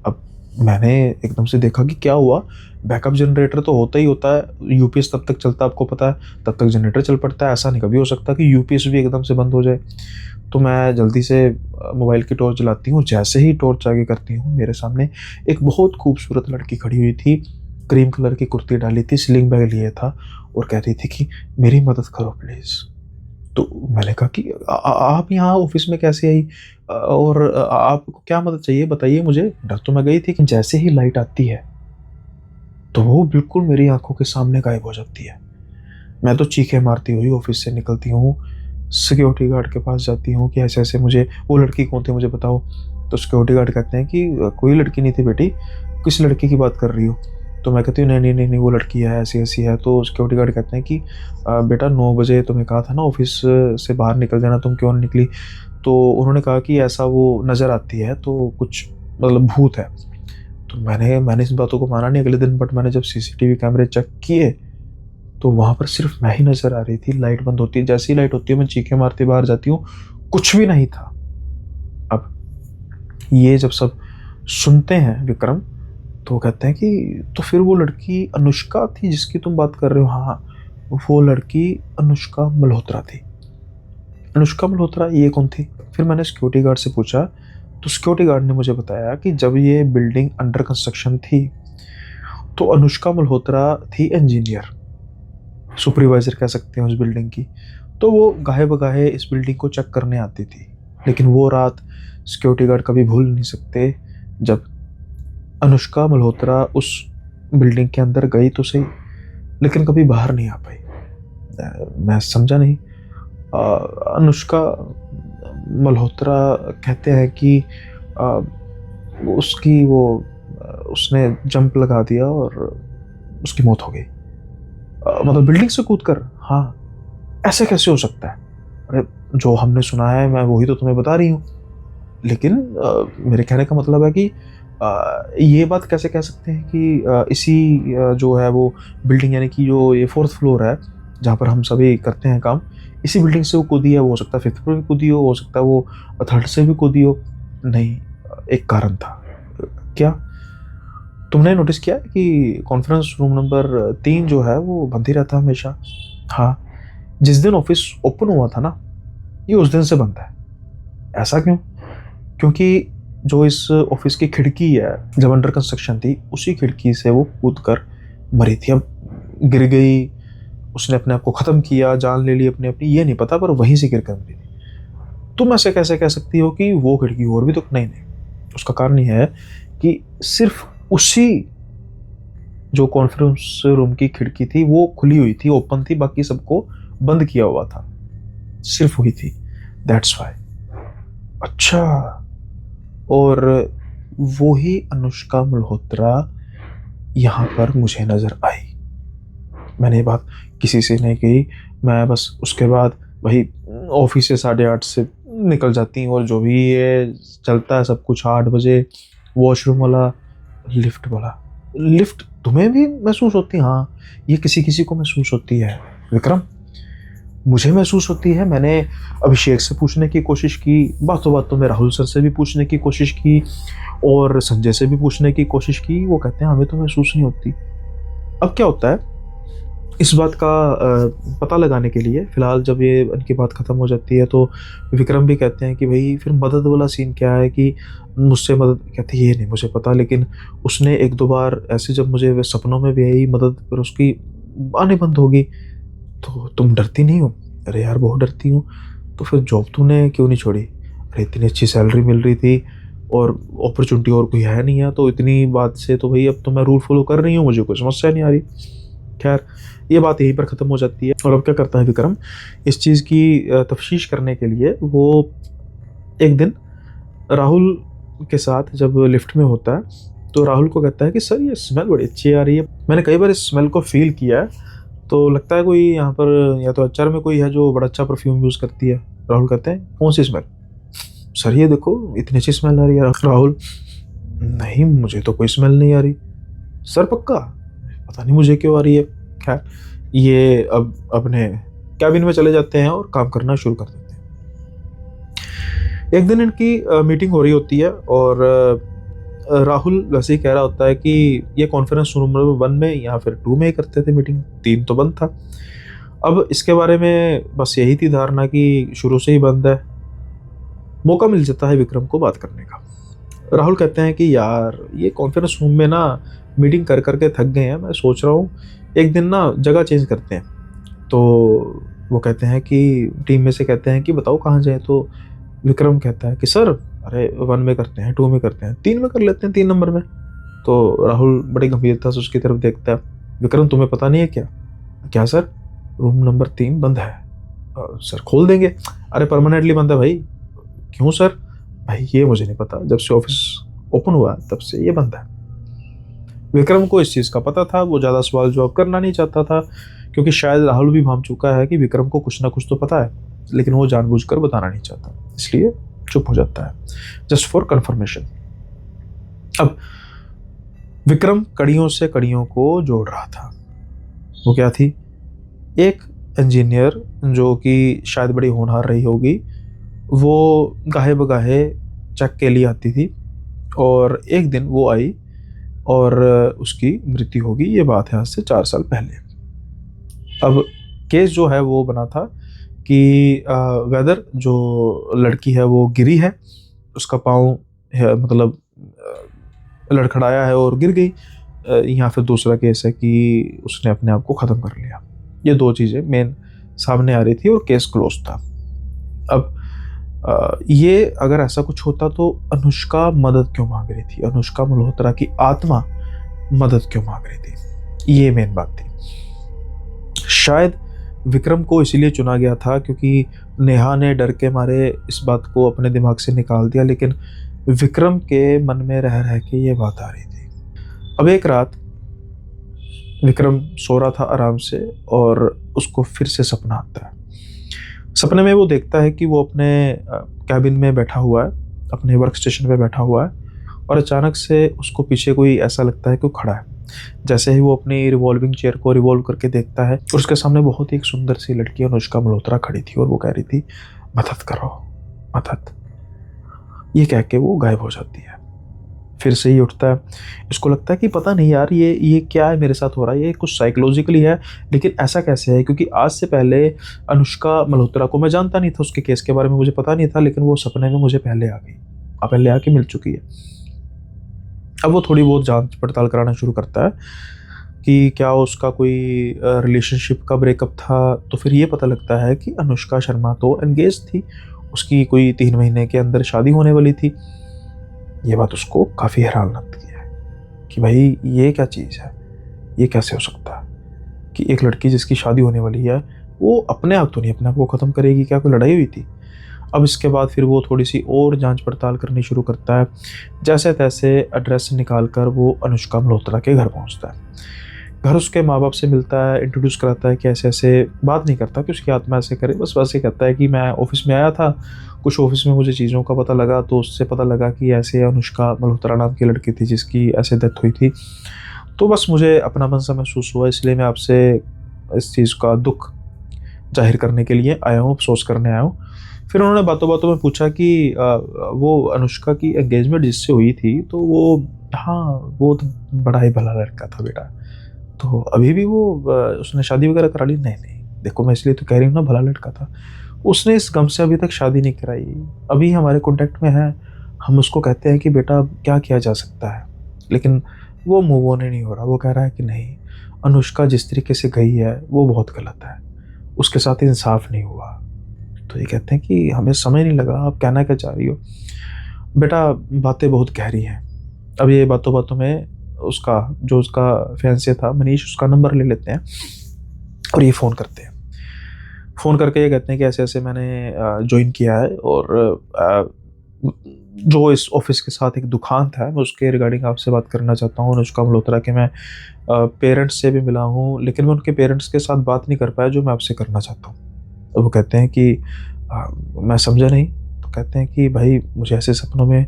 अब मैंने एकदम से देखा कि क्या हुआ? बैकअप जनरेटर तो होता ही होता है, यूपीएस तब तक चलता है आपको पता है, तब तक जनरेटर चल पड़ता है, ऐसा नहीं कभी हो सकता कि यूपीएस भी एकदम से बंद हो जाए। तो मैं जल्दी से मोबाइल की टॉर्च जलाती हूँ, जैसे ही टॉर्च आगे करती हूँ मेरे सामने एक बहुत खूबसूरत लड़की खड़ी हुई थी, क्रीम कलर की कुर्ती डाली थी, स्लिंग बैग लिए था, और कह रही थी कि मेरी मदद करो प्लीज़। तो मैंने कहा कि आप यहाँ ऑफिस में कैसे आई, और आपको क्या मदद चाहिए बताइए मुझे। डर तो मैं गई थी कि जैसे ही लाइट आती है तो वो बिल्कुल मेरी आंखों के सामने गायब हो जाती है। मैं तो चीखें मारती हुई ऑफिस से निकलती हूँ, सिक्योरिटी गार्ड के पास जाती हूँ कि ऐसे ऐसे मुझे, वो लड़की कौन थी मुझे बताओ। तो सिक्योरिटी गार्ड कहते हैं कि कोई लड़की नहीं थी बेटी, किस लड़की की बात कर रही हो। तो मैं कहती हूँ नहीं नहीं नहीं नहीं वो लड़की है, ऐसी ऐसी है। तो सिक्योरिटी गार्ड कहते हैं कि बेटा 9 बजे तुम्हें कहा था ना ऑफिस से बाहर निकल जाना, तुम क्यों नहीं निकली। तो उन्होंने कहा कि ऐसा वो नज़र आती है, तो कुछ मतलब भूत है। तो मैंने इस बातों को माना नहीं अगले दिन, बट मैंने जब सीसीटीवी कैमरे चेक किए तो वहाँ पर सिर्फ मैं ही नज़र आ रही थी। लाइट बंद होती है, जैसे ही लाइट होती है मैं चीखें मारते बाहर जाती हूँ, कुछ भी नहीं था। अब ये जब सब सुनते हैं विक्रम, तो वो कहते हैं कि तो फिर वो लड़की अनुष्का थी जिसकी तुम बात कर रहे हो? हाँ, वो लड़की अनुष्का मल्होत्रा थी। अनुष्का मल्होत्रा ये कौन थी? फिर मैंने सिक्योरिटी गार्ड से पूछा, तो सिक्योरिटी गार्ड ने मुझे बताया कि जब ये बिल्डिंग अंडर कंस्ट्रक्शन थी तो अनुष्का मल्होत्रा थी इंजीनियर, सुपरवाइजर कह सकते हैं उस बिल्डिंग की। तो वो गाहे बगाहे इस बिल्डिंग को चेक करने आती थी। लेकिन वो रात सिक्योरिटी गार्ड कभी भूल नहीं सकते जब अनुष्का मल्होत्रा उस बिल्डिंग के अंदर गई तो सही, लेकिन कभी बाहर नहीं आ पाई। मैं समझा नहीं। अनुष्का मल्होत्रा कहते हैं कि उसकी वो उसने जंप लगा दिया और उसकी मौत हो गई। मतलब बिल्डिंग से कूदकर? हाँ। ऐसे कैसे हो सकता है? अरे जो हमने सुना है मैं वही तो तुम्हें बता रही हूँ। लेकिन मेरे कहने का मतलब है कि ये बात कैसे कह सकते हैं कि इसी जो है वो बिल्डिंग, यानी कि जो ये 4th फ्लोर है जहाँ पर हम सभी करते हैं काम, इसी बिल्डिंग से वो कूदी है। वो हो सकता है 5th फ्लोर भी कूदी हो सकता है वो 3rd से भी कूदी हो। नहीं, एक कारण था। क्या तुमने नोटिस किया कि कॉन्फ्रेंस रूम नंबर 3 जो है वो बंद ही रहता है हमेशा? हाँ, जिस दिन ऑफिस ओपन हुआ था ना, ये उस दिन से बंद है। ऐसा क्यों? क्योंकि जो इस ऑफिस की खिड़की है जब अंडर कंस्ट्रक्शन थी, उसी खिड़की से वो कूद कर मरी थी। अब गिर गई, उसने अपने आप को ख़त्म किया, जान ले ली अपनी अपनी, ये नहीं पता, पर वहीं से गिर कर मरी थी। तुम ऐसे कैसे कह सकती हो कि वो खिड़की और भी? तो नहीं नहीं, उसका कारण ये है कि सिर्फ उसी जो कॉन्फ्रेंस रूम की खिड़की थी वो खुली हुई थी, ओपन थी, बाकी सबको बंद किया हुआ था, सिर्फ वही थी। That's why. अच्छा, और वो ही अनुष्का मल्होत्रा यहाँ पर मुझे नजर आई। मैंने ये बात किसी से नहीं कही। मैं बस उसके बाद वही ऑफिस से 8:30 से निकल जाती हूँ, और जो भी ये चलता है सब कुछ 8 बजे, वॉशरूम वाला, लिफ्ट वाला। लिफ्ट तुम्हें भी महसूस होती है? हाँ, ये किसी किसी को महसूस होती है विक्रम, मुझे महसूस होती है। मैंने अभिषेक से पूछने की कोशिश की, बातों बातों में राहुल सर से भी पूछने की कोशिश की, और संजय से भी पूछने की कोशिश की। वो कहते हैं हमें तो महसूस नहीं होती। अब क्या होता है, इस बात का पता लगाने के लिए फिलहाल जब ये इनकी बात ख़त्म हो जाती है तो विक्रम भी कहते हैं कि भाई फिर मदद वाला सीन क्या है, कि मुझसे मदद? कहते हैं ये नहीं मुझे पता, लेकिन उसने 1-2 बार ऐसे जब मुझे सपनों में भी आई मदद, पर उसकी आने बंद होगी। तो तुम डरती नहीं हो? अरे यार बहुत डरती हूँ। तो फिर जॉब तूने क्यों नहीं छोड़ी? अरे इतनी अच्छी सैलरी मिल रही थी और अपॉर्चुनिटी और कोई है नहीं है, तो इतनी बात से तो भाई अब तो मैं रूल फॉलो कर रही हूँ, मुझे कोई समस्या नहीं आ रही। खैर, ये बात यहीं पर ख़त्म हो जाती है। और अब क्या करता है विक्रम, इस चीज़ की तफ्तीश करने के लिए वो एक दिन राहुल के साथ जब लिफ्ट में होता है तो राहुल को कहता है कि सर ये स्मेल बड़ी अच्छी आ रही है, मैंने कई बार इस स्मेल को फील किया है, तो लगता है कोई यहाँ पर या तो एचआर में कोई है जो बड़ा अच्छा परफ्यूम यूज़ करती है। राहुल कहते हैं कौन सी स्मेल? सर ये देखो इतनी अच्छी स्मेल आ रही है। राहुल, नहीं मुझे तो कोई स्मेल नहीं आ रही। सर पक्का? पता नहीं मुझे क्यों आ रही है। खैर, ये अब अपने कैबिन में चले जाते हैं और काम करना शुरू कर देते हैं। एक दिन इनकी मीटिंग हो रही होती है और राहुल वैसे ही कह रहा होता है कि ये कॉन्फ्रेंस रूम नंबर 1 में या फिर 2 में ही करते थे मीटिंग, 3 तो बंद था। अब इसके बारे में बस यही थी धारणा कि शुरू से ही बंद है। मौका मिल जाता है विक्रम को बात करने का। राहुल कहते हैं कि यार ये कॉन्फ्रेंस रूम में ना मीटिंग कर करके थक गए हैं, मैं सोच रहा हूँ एक दिन ना जगह चेंज करते हैं। तो वो कहते हैं कि टीम में से कहते हैं कि बताओ कहाँ जाए। तो विक्रम कहता है कि सर अरे 1 में करते हैं, 2 में करते हैं, 3 में कर लेते हैं, 3 नंबर में। तो राहुल बड़ी गंभीरता से उसकी तरफ देखता है। विक्रम तुम्हें पता नहीं है क्या? क्या सर? रूम नंबर 3 बंद है। सर खोल देंगे। अरे परमानेंटली बंद है भाई। क्यों सर? भाई ये मुझे नहीं पता, जब से ऑफिस ओपन हुआ तब से ये बंद है। विक्रम को इस चीज़ का पता था, वो ज़्यादा सवाल जवाब करना नहीं चाहता था, क्योंकि शायद राहुल भी भान चुका है कि विक्रम को कुछ ना कुछ तो पता है, लेकिन वो जानबूझकर बताना नहीं चाहता, इसलिए चुप हो जाता है, जस्ट फॉर कंफर्मेशन। अब विक्रम कड़ियों से कड़ियों को जोड़ रहा था। वो क्या थी? एक इंजीनियर जो कि शायद बड़ी होनहार रही होगी, वो गाहे बगाहे चेक के लिए आती थी, और एक दिन वो आई और उसकी मृत्यु होगी। ये बात है आज से 4 साल पहले। अब केस जो है वो बना था कि वेदर जो लड़की है वो गिरी है, उसका पाँव है मतलब लड़खड़ाया है और गिर गई, या फिर दूसरा केस है कि उसने अपने आप को ख़त्म कर लिया। ये 2 चीज़ें मेन सामने आ रही थी और केस क्लोज था। अब ये अगर ऐसा कुछ होता तो अनुष्का मदद क्यों मांग रही थी, अनुष्का मल्होत्रा की आत्मा मदद क्यों मांग रही थी, ये मेन बात थी। शायद विक्रम को इसीलिए चुना गया था क्योंकि नेहा ने डर के मारे इस बात को अपने दिमाग से निकाल दिया, लेकिन विक्रम के मन में रह रह के ये बात आ रही थी। अब एक रात विक्रम सो रहा था आराम से और उसको फिर से सपना आता है। सपने में वो देखता है कि वो अपने कैबिन में बैठा हुआ है, अपने वर्क स्टेशन पे बैठा हुआ है, और अचानक से उसको पीछे कोई ऐसा लगता है कि वो खड़ा है। जैसे ही वो अपनी रिवॉल्विंग चेयर को रिवॉल्व करके देखता है, और उसके सामने बहुत ही एक सुंदर सी लड़की अनुष्का मल्होत्रा खड़ी थी और वो कह रही थी मदद करो मदद। ये कह के वो गायब हो जाती है। फिर से ही उठता है, इसको लगता है कि पता नहीं यार ये क्या है मेरे साथ हो रहा है, ये कुछ साइकोलॉजिकली है, लेकिन ऐसा कैसे है, क्योंकि आज से पहले अनुष्का मल्होत्रा को मैं जानता नहीं था, उसके केस के बारे में मुझे पता नहीं था, लेकिन वो सपने में मुझे पहले आ गई, पहले आके मिल चुकी है। अब वो थोड़ी बहुत जांच पड़ताल कराना शुरू करता है कि क्या उसका कोई रिलेशनशिप का ब्रेकअप था, तो फिर ये पता लगता है कि अनुष्का शर्मा तो एंगेज थी, उसकी कोई 3 महीने के अंदर शादी होने वाली थी। ये बात उसको काफ़ी हैरान की है कि भाई ये क्या चीज़ है, ये कैसे हो सकता है कि एक लड़की जिसकी शादी होने वाली है वो अपने आप तो नहीं अपने आप को ख़त्म करेगी, क्या कोई लड़ाई हुई थी। अब इसके बाद फिर वो थोड़ी सी और जांच पड़ताल करनी शुरू करता है। जैसे तैसे एड्रेस निकाल कर वो अनुष्का मल्होत्रा के घर पहुंचता है। घर उसके माँ बाप से मिलता है, इंट्रोड्यूस कराता है कि ऐसे ऐसे, बात नहीं करता कि उसकी आत्मा ऐसे करे, बस वैसे कहता है कि मैं ऑफिस में आया था, कुछ ऑफिस में मुझे चीज़ों का पता लगा, तो उससे पता लगा कि ऐसे अनुष्का मल्होत्रा नाम की लड़की थी जिसकी ऐसे डेथ हुई थी, तो बस मुझे अपनापन सा महसूस हुआ, इसलिए मैं आपसे इस चीज़ का दुख जाहिर करने के लिए आया हूँ, अफसोस करने आया हूँ। फिर उन्होंने बातों बातों में पूछा कि वो अनुष्का की एंगेजमेंट जिससे हुई थी, तो वो, हाँ वो तो बड़ा ही भला लड़का था बेटा, तो अभी भी वो उसने शादी वगैरह करा ली? नहीं नहीं, देखो मैं इसलिए तो कह रही हूँ ना, भला लड़का था, उसने इस गम से अभी तक शादी नहीं कराई, अभी हमारे कॉन्टेक्ट में है, हम उसको कहते हैं कि बेटा क्या किया जा सकता है, लेकिन वो मूव ऑन ही नहीं हो रहा। वो कह रहा है कि नहीं, अनुष्का जिस तरीके से गई है वो बहुत गलत है, उसके साथ इंसाफ नहीं हुआ। तो ये कहते हैं कि हमें समझ नहीं लगा आप कहना क्या चाह रही हो बेटा, बातें बहुत गहरी हैं। अब ये बातों बातों में उसका फैंसे था मनीष, उसका नंबर ले लेते हैं और ये फ़ोन करते हैं। फ़ोन करके ये कहते हैं कि ऐसे ऐसे मैंने ज्वाइन किया है, और जो इस ऑफिस के साथ एक दुकान था, मैं उसके रिगार्डिंग आपसे बात करना चाहता हूँ। अनुष्का मल्होत्रा के मैं पेरेंट्स से भी मिला हूँ, लेकिन मैं उनके पेरेंट्स के साथ बात नहीं कर पाया जो मैं आपसे करना चाहता हूँ। तो वो कहते हैं कि मैं समझा नहीं। तो कहते हैं कि भाई मुझे ऐसे सपनों में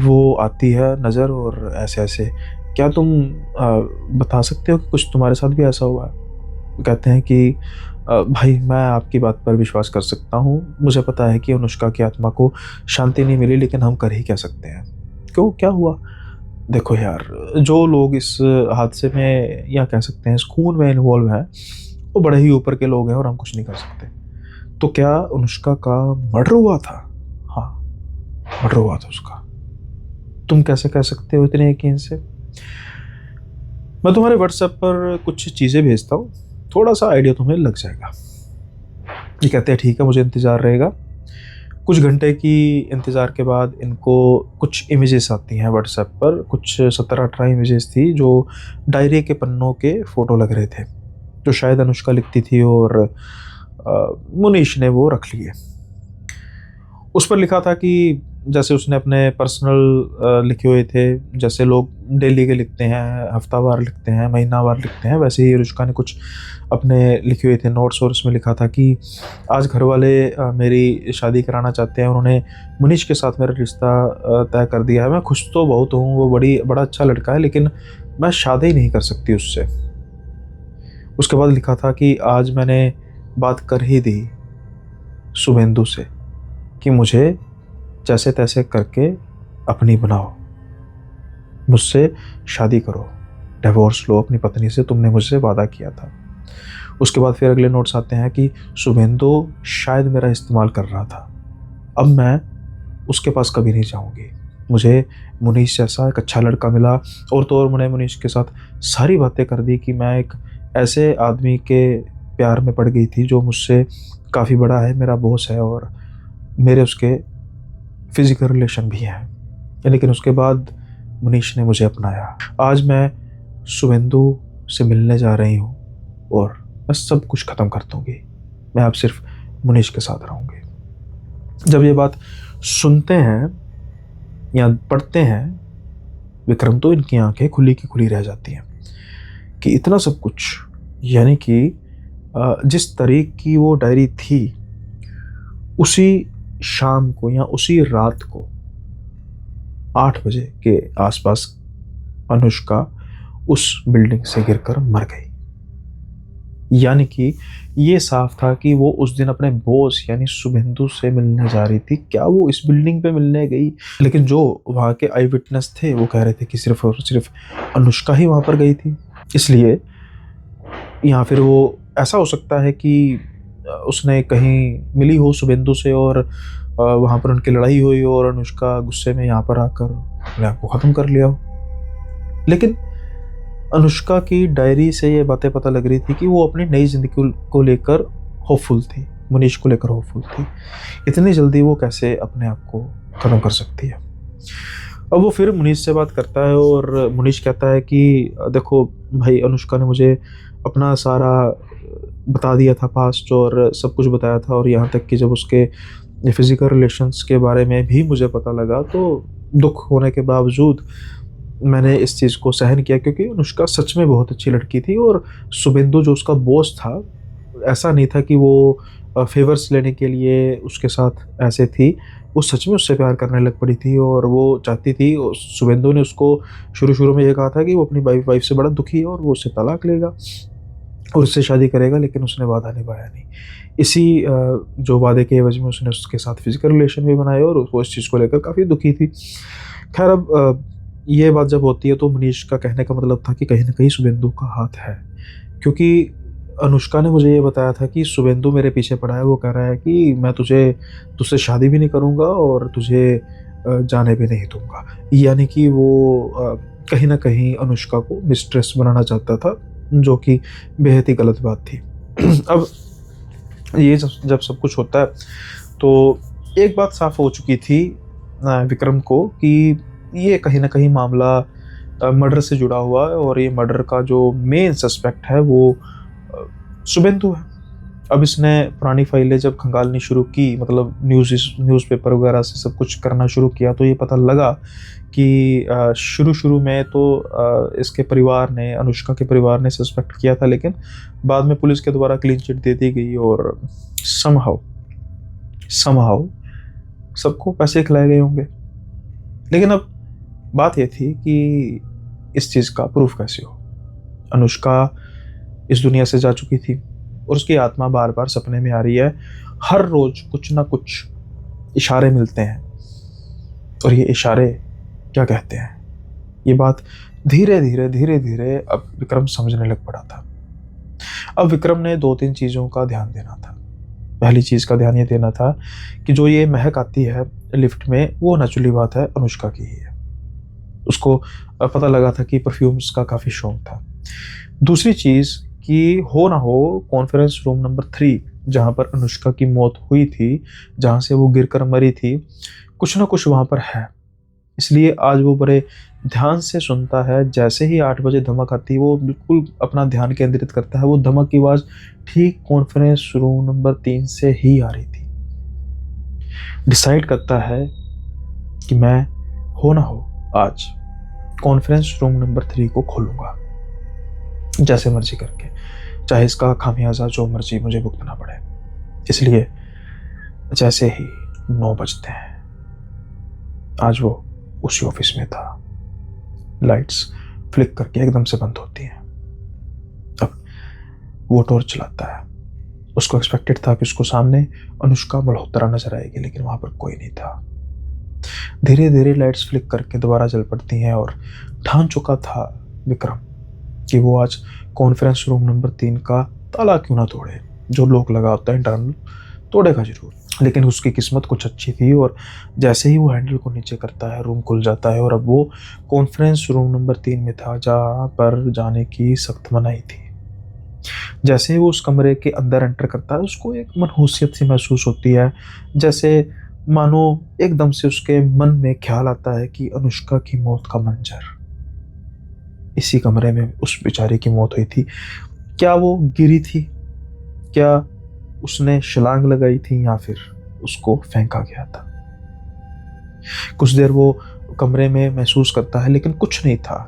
वो आती है नज़र, और ऐसे ऐसे, क्या तुम बता सकते हो कि कुछ तुम्हारे साथ भी ऐसा हुआ है? वो कहते हैं कि भाई मैं आपकी बात पर विश्वास कर सकता हूँ, मुझे पता है कि अनुष्का की आत्मा को शांति नहीं मिली, लेकिन हम कर ही क्या सकते हैं। क्यों, क्या हुआ? देखो यार, जो लोग इस हादसे में, या कह सकते हैं इस खून में इन्वॉल्व हैं, वो बड़े ही ऊपर के लोग हैं और हम कुछ नहीं कर सकते। तो क्या अनुष्का का मर्डर हुआ था? हाँ, मर्डर हुआ था उसका। तुम कैसे कह सकते हो इतने यकीन से? मैं तुम्हारे व्हाट्सएप पर कुछ चीज़ें भेजता हूँ, थोड़ा सा आइडिया तुम्हें लग जाएगा। ये कहते हैं ठीक है, मुझे इंतज़ार रहेगा। कुछ घंटे की इंतज़ार के बाद इनको कुछ इमेजेस आती हैं व्हाट्सएप पर, कुछ 17-18 इमेजेस थी जो डायरी के पन्नों के फ़ोटो लग रहे थे, जो शायद अनुष्का लिखती थी, और मुनीश ने वो रख लिए। उस पर लिखा था कि जैसे उसने अपने पर्सनल लिखे हुए थे, जैसे लोग डेली के लिखते हैं, हफ्तावार लिखते हैं, महीनावार लिखते हैं, वैसे ही अनुष्का ने कुछ अपने लिखे हुए थे नोट्स, और उसमें लिखा था कि आज घर वाले मेरी शादी कराना चाहते हैं, उन्होंने मुनीश के साथ मेरा रिश्ता तय कर दिया है। मैं खुश तो बहुत हूँ, वो बड़ा अच्छा लड़का है, लेकिन मैं शादी नहीं कर सकती उससे। उसके बाद लिखा था कि आज मैंने बात कर ही दी शुभेंदु से कि मुझे जैसे तैसे करके अपनी बनाओ, मुझसे शादी करो, डिवोर्स लो अपनी पत्नी से, तुमने मुझसे वादा किया था। उसके बाद फिर अगले नोट्स आते हैं कि शुभेंदु शायद मेरा इस्तेमाल कर रहा था, अब मैं उसके पास कभी नहीं जाऊंगी। मुझे मुनीश जैसा एक अच्छा लड़का मिला, और तो और मैंने मुनीश के साथ सारी बातें कर दी कि मैं एक ऐसे आदमी के प्यार में पड़ गई थी जो मुझसे काफ़ी बड़ा है, मेरा बॉस है, और मेरे उसके फिजिकल रिलेशन भी हैं। लेकिन उसके बाद मुनीश ने मुझे अपनाया। आज मैं शुभेंदु से मिलने जा रही हूँ और मैं सब कुछ ख़त्म कर दूँगी, मैं अब सिर्फ मुनीश के साथ रहूँगी। जब ये बात सुनते हैं या पढ़ते हैं विक्रम, तो इनकी आंखें खुली की खुली रह जाती हैं कि इतना सब कुछ, यानी कि जिस तारीख की वो डायरी थी, उसी शाम को या उसी रात को 8 बजे के आसपास अनुष्का उस बिल्डिंग से गिरकर मर गई। यानी कि ये साफ था कि वो उस दिन अपने बॉस यानी शुभेंदु से मिलने जा रही थी। क्या वो इस बिल्डिंग पे मिलने गई? लेकिन जो वहाँ के आई विटनेस थे वो कह रहे थे कि सिर्फ और सिर्फ अनुष्का ही वहाँ पर गई थी। इसलिए या फिर वो ऐसा हो सकता है कि उसने कहीं मिली हो शुभेंदु से और वहाँ पर उनकी लड़ाई हुई और अनुष्का गुस्से में यहाँ पर आकर अपने आप को ख़त्म कर लिया हो। लेकिन अनुष्का की डायरी से ये बातें पता लग रही थी कि वो अपनी नई ज़िंदगी को लेकर होपफुल थी, मुनीश को लेकर होपफुल थी। इतनी जल्दी वो कैसे अपने आप को ख़त्म कर सकती है? अब वो फिर मुनीश से बात करता है और मुनीश कहता है कि देखो भाई, अनुष्का ने मुझे अपना सारा बता दिया था पास्ट और सब कुछ बताया था, और यहाँ तक कि जब उसके फिज़िकल रिलेशंस के बारे में भी मुझे पता लगा तो दुख होने के बावजूद मैंने इस चीज़ को सहन किया, क्योंकि अनुष्का सच में बहुत अच्छी लड़की थी और शुभेंदु जो उसका बॉस था, ऐसा नहीं था कि वो फेवर्स लेने के लिए उसके साथ ऐसे थी, वो सच में उससे प्यार करने लग पड़ी थी और वो चाहती थी। शुभेंदु ने उसको शुरू में ये कहा था कि वो अपनी वाइफ से बड़ा दुखी है और वो उससे तलाक लेगा और उससे शादी करेगा, लेकिन उसने वादा निभाया नहीं। इसी जो वादे के एवज में उसने उसके साथ फिजिकल रिलेशन भी बनाए और वो इस चीज़ को लेकर काफ़ी दुखी थी। खैर, अब ये बात जब होती है तो मुनीश का कहने का मतलब था कि कहीं ना कहीं शुभेंदु का हाथ है, क्योंकि अनुष्का ने मुझे ये बताया था कि शुभेंदु मेरे पीछे पड़ा है। वो कह रहा है कि मैं तुझसे शादी भी नहीं करूँगा और तुझे जाने भी नहीं दूंगा। यानी कि वो कहीं ना कहीं अनुष्का को मिस्ट्रेस बनाना चाहता था, जो कि बेहद ही गलत बात थी। अब ये जब सब कुछ होता है तो एक बात साफ हो चुकी थी विक्रम को कि ये कहीं ना कहीं मामला मर्डर से जुड़ा हुआ है और ये मर्डर का जो मेन सस्पेक्ट है वो शुभेंदु है। अब इसने पुरानी फाइलें जब खंगालनी शुरू की, मतलब न्यूज़पेपर वगैरह से सब कुछ करना शुरू किया, तो ये पता लगा कि शुरू में तो इसके परिवार ने, अनुष्का के परिवार ने सस्पेक्ट किया था, लेकिन बाद में पुलिस के द्वारा क्लीन चिट दे दी गई और समहाउ सबको पैसे खिलाए गए होंगे। लेकिन अब बात ये थी कि इस चीज़ का प्रूफ कैसे हो। अनुष्का इस दुनिया से जा चुकी थी और उसकी आत्मा बार बार सपने में आ रही है। हर रोज़ कुछ ना कुछ इशारे मिलते हैं और ये इशारे क्या कहते हैं, ये बात धीरे धीरे अब विक्रम समझने लग पड़ा था। अब विक्रम ने 2-3 चीज़ों का ध्यान देना था। पहली चीज़ का ध्यान ये देना था कि जो ये महक आती है लिफ्ट में, वो नेचुरली बात है अनुष्का की ही है। उसको पता लगा था कि परफ्यूम्स का काफ़ी शौक था। दूसरी चीज़ कि हो ना हो कॉन्फ्रेंस रूम नंबर 3 जहाँ पर अनुष्का की मौत हुई थी, जहाँ से वो गिरकर मरी थी, कुछ ना कुछ वहाँ पर है। इसलिए आज वो बड़े ध्यान से सुनता है। जैसे ही 8 बजे धमक आती है वो बिल्कुल अपना ध्यान केंद्रित करता है। वो धमक की आवाज़ ठीक कॉन्फ्रेंस रूम नंबर 3 से ही आ रही थी। डिसाइड करता है कि मैं हो ना हो आज कॉन्फ्रेंस रूम नंबर 3 को खोलूँगा, जैसे मर्जी करके, चाहे इसका खामियाजा जो मर्जी मुझे भुगतना पड़े। इसलिए जैसे ही 9 बजते हैं, आज वो उसी ऑफिस में था। लाइट्स फ्लिक करके एकदम से बंद होती हैं। अब वो टॉर्च चलाता है। उसको एक्सपेक्टेड था कि उसको सामने अनुष्का मल्होत्रा नजर आएगी, लेकिन वहां पर कोई नहीं था। धीरे धीरे लाइट्स फ्लिक करके दोबारा जल पड़ती हैं और ठान चुका था विक्रम कि वो आज कॉन्फ्रेंस रूम नंबर 3 का ताला क्यों ना तोड़े। जो लॉक लगा होता है इंटरनल, तोड़ेगा जरूर। लेकिन उसकी किस्मत कुछ अच्छी थी और जैसे ही वो हैंडल को नीचे करता है, रूम खुल जाता है और अब वो कॉन्फ्रेंस रूम नंबर 3 में था, जहाँ पर जाने की सख्त मनाही थी। जैसे ही वो उस कमरे के अंदर एंटर करता है, उसको एक मनहूसियत सी महसूस होती है, जैसे मानो एकदम से उसके मन में ख्याल आता है कि अनुष्का की मौत का मंजर इसी कमरे में उस बेचारी की मौत हुई थी। क्या वो गिरी थी? क्या उसने छलांग लगाई थी या फिर उसको फेंका गया था? कुछ देर वो कमरे में महसूस करता है, लेकिन कुछ नहीं था।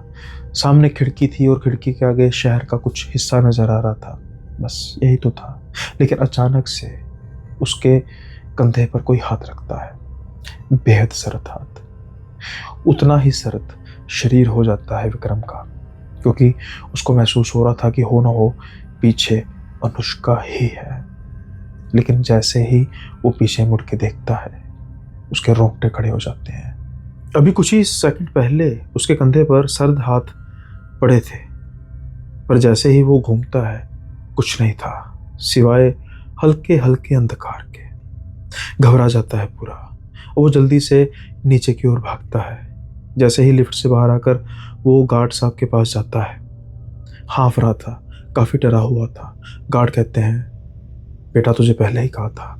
सामने खिड़की थी और खिड़की के आगे शहर का कुछ हिस्सा नजर आ रहा था, बस यही तो था। लेकिन अचानक से उसके कंधे पर कोई हाथ रखता है, बेहद सर्द हाथ। उतना ही सर्द शरीर हो जाता है विक्रम का, क्योंकि उसको महसूस हो रहा था कि हो ना हो पीछे अनुष्का ही है। लेकिन जैसे ही वो पीछे मुड़ के देखता है, उसके रोंगटे खड़े हो जाते हैं। अभी कुछ ही सेकंड पहले उसके कंधे पर सर्द हाथ पड़े थे, पर जैसे ही वो घूमता है, कुछ नहीं था सिवाय हल्के हल्के अंधकार के। घबरा जाता है पूरा और वो जल्दी से नीचे की ओर भागता है। जैसे ही लिफ्ट से बाहर आकर वो गार्ड साहब के पास जाता है। हाँफ रहा था, काफ़ी डरा हुआ था। गार्ड कहते हैं, बेटा तुझे पहले ही कहा था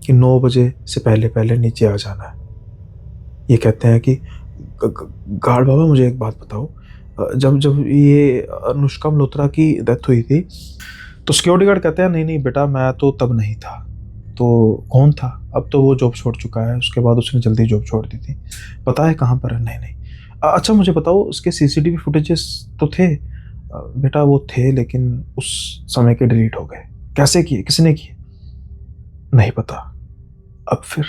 कि 9 बजे से पहले पहले नीचे आ जाना है। ये कहते हैं कि गार्ड बाबा मुझे एक बात बताओ, जब जब ये अनुष्का मल्होत्रा की डेथ हुई थी तो सिक्योरिटी गार्ड कहते हैं नहीं नहीं बेटा, मैं तो तब नहीं था। तो कौन था? अब तो वो जॉब छोड़ चुका है, उसके बाद उसने जल्दी जॉब छोड़ दी थी। पता है कहाँ पर है? नहीं नहीं। अच्छा मुझे बताओ, उसके सीसीटीवी फुटेजेस तो थे? बेटा वो थे, लेकिन उस समय के डिलीट हो गए। कैसे किए? किसने किए? नहीं पता। अब फिर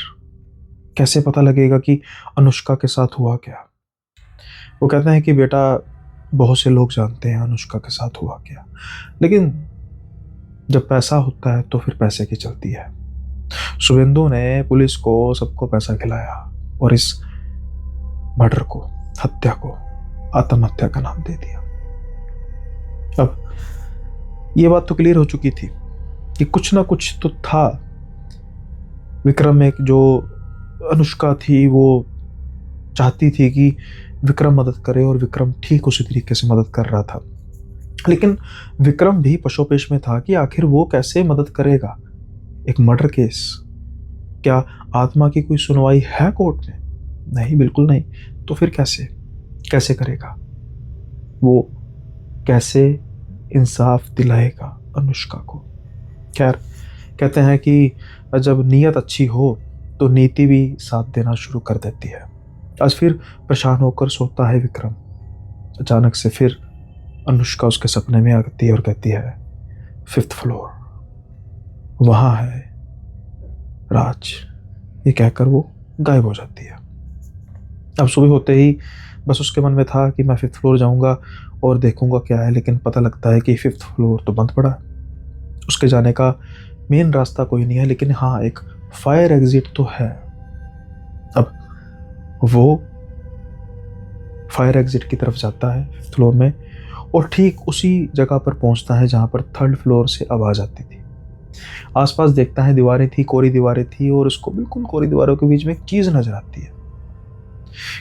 कैसे पता लगेगा कि अनुष्का के साथ हुआ क्या? वो कहते हैं कि बेटा बहुत से लोग जानते हैं अनुष्का के साथ हुआ क्या, लेकिन जब पैसा होता है तो फिर पैसे की चलती है। शुभेंदु ने पुलिस को, सबको पैसा खिलाया और इस मर्डर को, हत्या को आत्महत्या का नाम दे दिया। अब ये बात तो क्लियर हो चुकी थी कि कुछ ना कुछ तो था। विक्रम एक जो अनुष्का थी वो चाहती थी कि विक्रम मदद करे और विक्रम ठीक उसी तरीके से मदद कर रहा था। लेकिन विक्रम भी पशोपेश में था कि आखिर वो कैसे मदद करेगा। एक मर्डर केस, क्या आत्मा की कोई सुनवाई है कोर्ट में? नहीं, बिल्कुल नहीं। तो फिर कैसे कैसे करेगा वो? कैसे इंसाफ दिलाएगा अनुष्का को? खैर, कहते हैं कि जब नीयत अच्छी हो तो नीति भी साथ देना शुरू कर देती है। आज फिर परेशान होकर सोता है विक्रम। अचानक से फिर अनुष्का उसके सपने में आती है और कहती है, 5th फ्लोर, वहाँ है राज। ये कहकर वो गायब हो जाती है। अब सुबह होते ही बस उसके मन में था कि मैं 5th फ्लोर जाऊंगा और देखूंगा क्या है, लेकिन पता लगता है कि 5th फ्लोर तो बंद पड़ा है। उसके जाने का मेन रास्ता कोई नहीं है, लेकिन हाँ एक फायर एग्जिट तो है। अब वो फायर एग्जिट की तरफ जाता है 5th फ्लोर में और ठीक उसी जगह पर पहुंचता है जहां पर 3rd फ्लोर से आवाज आती थी। आसपास देखता है, दीवारें थी, कोरी दीवारें थी और उसको बिल्कुल कोरी दीवारों के बीच में एक चीज नजर आती है।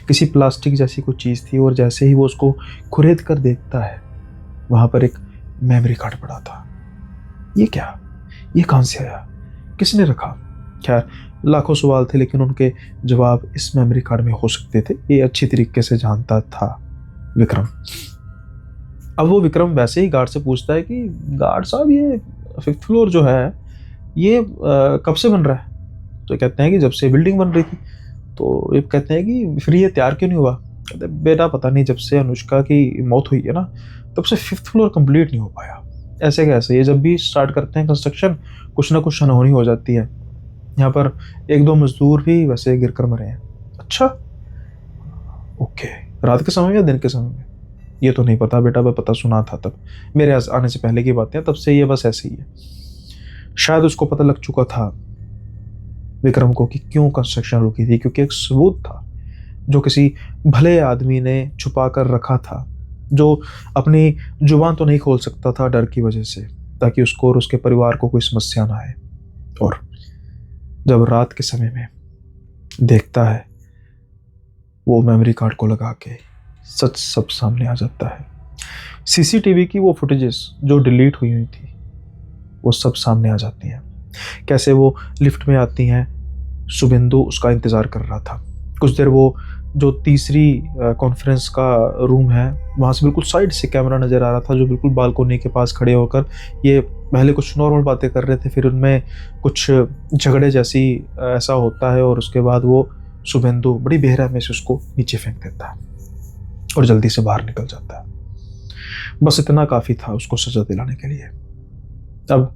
किसी प्लास्टिक जैसी कोई चीज थी और जैसे ही वो उसको खुरेद कर देखता है, वहां पर एक मेमोरी कार्ड पड़ा था। ये क्या? ये कहां से आया? किसने रखा? खैर, लाखों सवाल थे, लेकिन उनके जवाब इस मेमोरी कार्ड में हो सकते थे। ये अच्छी तरीके से जानता था विक्रम। अब वो विक्रम वैसे ही गार्ड से पूछता है कि गार्ड साहब, ये 5th फ्लोर जो है ये कब से बन रहा है? तो कहते हैं कि जब से बिल्डिंग बन रही थी। तो ये कहते हैं कि फिर ये तैयार क्यों नहीं हुआ? कहते बेटा पता नहीं, जब से अनुष्का की मौत हुई है ना, तब से 5th फ्लोर कंप्लीट नहीं हो पाया। ऐसे कैसे? ये जब भी स्टार्ट करते हैं कंस्ट्रक्शन, कुछ ना कुछ अनहोनी हो जाती है। यहाँ पर 1-2 मजदूर भी वैसे गिर कर मरे हैं। अच्छा, ओके। रात के समय या दिन के समय में? ये तो नहीं पता बेटा, मैं पता सुना था तब, मेरे आने से पहले की बातें, तब से ये बस ऐसे ही है। शायद उसको पता लग चुका था विक्रम को कि क्यों कंस्ट्रक्शन रुकी थी, क्योंकि एक सबूत था जो किसी भले आदमी ने छुपा कर रखा था, जो अपनी जुबान तो नहीं खोल सकता था डर की वजह से, ताकि उसको और उसके परिवार को कोई समस्या ना आए। और जब रात के समय में देखता है, वो मेमोरी कार्ड को लगा के सच सब सामने आ जाता है। सीसीटीवी की वो फुटेजेस जो डिलीट हुई थी वो सब सामने आ जाती हैं। कैसे वो लिफ्ट में आती हैं, शुभेंदु उसका इंतज़ार कर रहा था। कुछ देर वो जो तीसरी कॉन्फ्रेंस का रूम है वहाँ से बिल्कुल साइड से कैमरा नज़र आ रहा था, जो बिल्कुल बालकोनी के पास खड़े होकर ये पहले कुछ नॉर्मल बातें कर रहे थे, फिर उनमें कुछ झगड़े जैसी ऐसा होता है और उसके बाद वो शुभेंदु बड़ी बेरहमी से उसको नीचे फेंक देता है और जल्दी से बाहर निकल जाता है। बस इतना काफ़ी था उसको सजा दिलाने के लिए। अब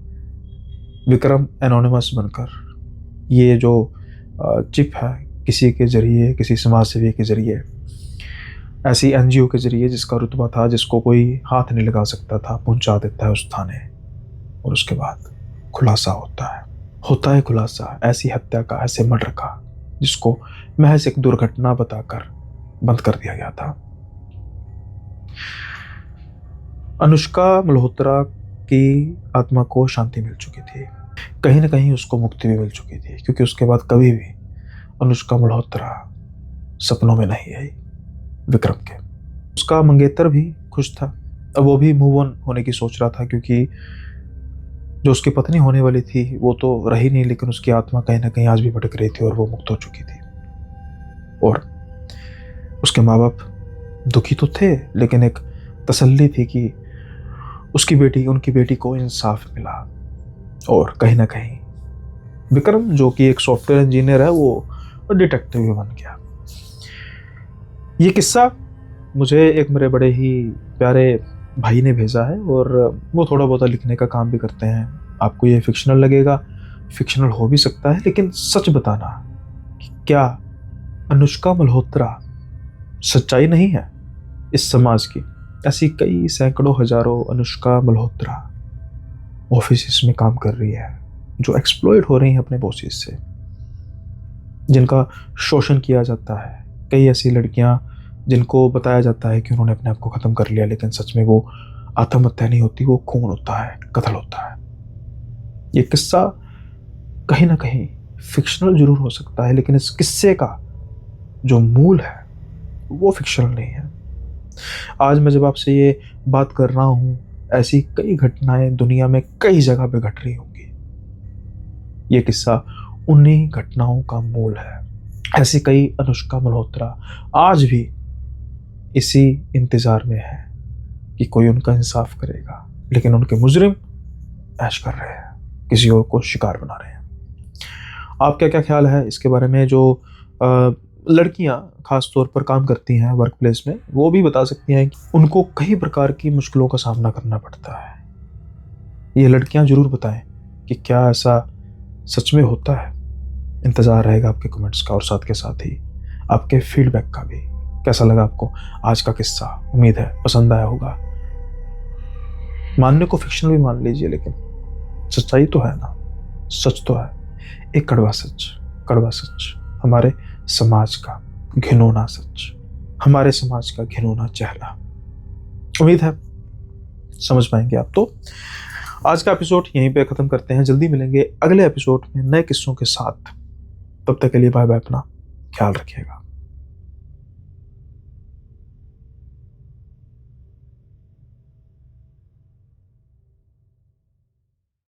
विक्रम एनोनिमस बनकर ये जो चिप है, किसी के जरिए, किसी समाज सेवी के जरिए, ऐसी एनजीओ के जरिए जिसका रुतबा था, जिसको कोई हाथ नहीं लगा सकता था, पहुंचा देता है उस थाने। और उसके बाद खुलासा होता है खुलासा ऐसी हत्या का, ऐसे मर्डर का, जिसको महज एक दुर्घटना बताकर बंद कर दिया गया था। अनुष्का मल्होत्रा की आत्मा को शांति मिल चुकी थी, कहीं ना कहीं उसको मुक्ति भी मिल चुकी थी, क्योंकि उसके बाद कभी भी अनुष्का मल्होत्रा सपनों में नहीं आई विक्रम के। उसका मंगेतर भी खुश था, अब वो भी मूव ऑन होने की सोच रहा था, क्योंकि जो उसकी पत्नी होने वाली थी वो तो रही नहीं, लेकिन उसकी आत्मा कहीं ना कहीं आज भी भटक रही थी और वो मुक्त हो चुकी थी। और उसके माँ बाप दुखी तो थे, लेकिन एक तसल्ली थी कि उनकी बेटी को इंसाफ मिला। और कहीं ना कहीं विक्रम, जो कि एक सॉफ्टवेयर इंजीनियर है, वो डिटेक्टिव भी बन गया। ये किस्सा मुझे एक मेरे बड़े ही प्यारे भाई ने भेजा है और वो थोड़ा बहुत लिखने का काम भी करते हैं। आपको ये फिक्शनल लगेगा, फिक्शनल हो भी सकता है, लेकिन सच बताना कि क्या अनुष्का मल्होत्रा सच्चाई नहीं है इस समाज की। ऐसी कई सैकड़ों हजारों अनुष्का मल्होत्रा ऑफिस में काम कर रही है, जो एक्सप्लॉइट हो रही हैं अपने बॉसेस से, जिनका शोषण किया जाता है। कई ऐसी लड़कियां जिनको बताया जाता है कि उन्होंने अपने आप को ख़त्म कर लिया, लेकिन सच में वो आत्महत्या नहीं होती, वो खून होता है, कत्ल होता है। ये किस्सा कहीं ना कहीं फिक्शनल जरूर हो सकता है, लेकिन इस किस्से का जो मूल है वो फिक्शनल नहीं है। आज मैं जब आपसे ये बात कर रहा हूँ, ऐसी कई घटनाएं दुनिया में कई जगह पे घट रही होंगी। ये किस्सा उन्हीं घटनाओं का मूल है। ऐसी कई अनुष्का मल्होत्रा आज भी इसी इंतजार में है कि कोई उनका इंसाफ करेगा, लेकिन उनके मुजरिम ऐश कर रहे हैं, किसी और को शिकार बना रहे हैं। आपका क्या ख्याल है इसके बारे में? जो लड़कियां खास तौर पर काम करती हैं वर्क प्लेस में, वो भी बता सकती हैं कि उनको कई प्रकार की मुश्किलों का सामना करना पड़ता है। ये लड़कियां जरूर बताएं कि क्या ऐसा सच में होता है। इंतज़ार रहेगा आपके कमेंट्स का और साथ के साथ ही आपके फीडबैक का भी। कैसा लगा आपको आज का किस्सा? उम्मीद है पसंद आया होगा। मानने को फिक्शन भी मान लीजिए, लेकिन सच्चाई तो है ना, सच तो है। एक कड़वा सच, हमारे समाज का घिनौना सच, हमारे समाज का घिनौना चेहरा। उम्मीद है समझ पाएंगे आप। तो आज का एपिसोड यहीं पे ख़त्म करते हैं। जल्दी मिलेंगे अगले एपिसोड में नए किस्सों के साथ। तब तक के लिए बाय बाय, अपना ख्याल रखिएगा।